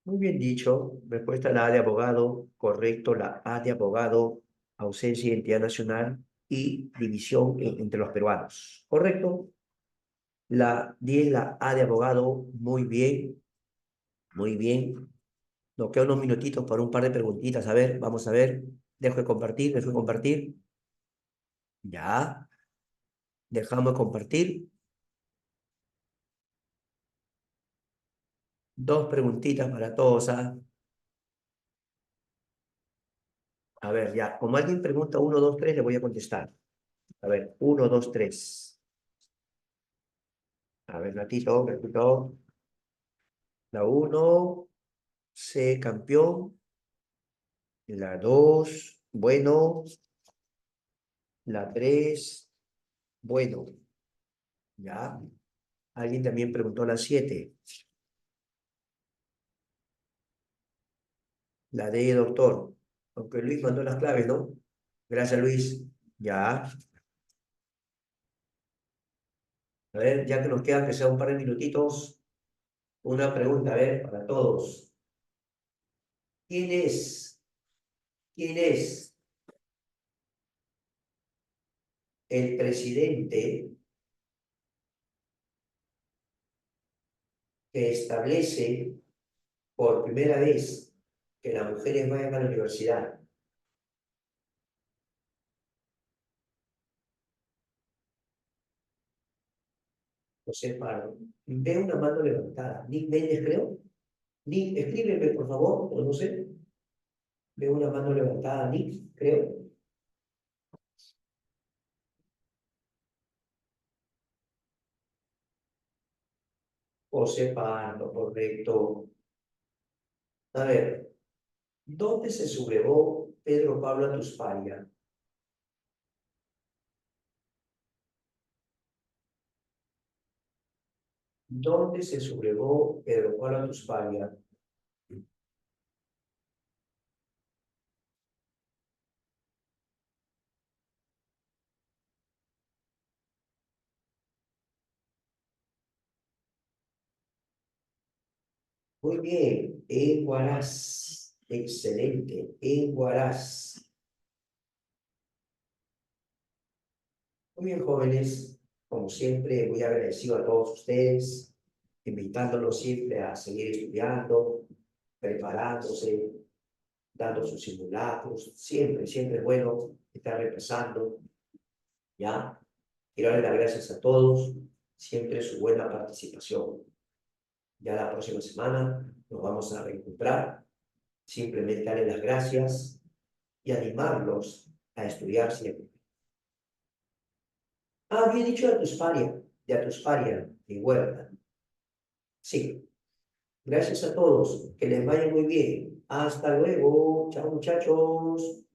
Muy bien dicho. Respuesta la A de abogado. Correcto, la A de abogado. Ausencia, identidad nacional y división entre los peruanos. Correcto. La 10, la A de abogado. Muy bien, muy bien. Nos quedan unos minutitos para un par de preguntitas. A ver, vamos a ver. Dejo de compartir, dejo de compartir. Ya, dejamos de compartir. Dos preguntitas para todos, ¿ah? A ver, ya. Como alguien pregunta uno, dos, tres, le voy a contestar. A ver, uno, dos, tres. A ver, gatito, gatito. La uno, C, campeón. La dos, bueno. La tres, bueno. Ya. Alguien también preguntó la siete. La D, doctor. Aunque Luis mandó las claves, ¿no? Gracias, Luis. Ya. A ver, ya que nos queda que sea un par de minutitos, una pregunta, a ver, para todos. ¿Quién es? ¿Quién es el presidente que establece por primera vez que las mujeres vayan a la universidad? José Pardo. Veo una mano levantada. Nick Méndez, creo. Nick, escríbeme, por favor, o no sé. Veo una mano levantada, Nick, creo. José Pardo, correcto. A ver, ¿dónde se sublevó Pedro Pablo Atusparia? ¿Dónde se sublevó Pedro Pablo Atusparia? Muy bien, en Huaraz. Excelente, en Huaraz. Muy bien, jóvenes. Como siempre, muy agradecido a todos ustedes, invitándolos siempre a seguir estudiando, preparándose, dando sus simulacros. Siempre, siempre es bueno estar repasando, ¿ya? Quiero darle las gracias a todos, siempre su buena participación. Ya la próxima semana nos vamos a reencontrar. Simplemente darle las gracias y animarlos a estudiar siempre. Ah, había dicho de Atusparia, de Huerta. Sí, gracias a todos, que les vaya muy bien. Hasta luego, chao muchachos.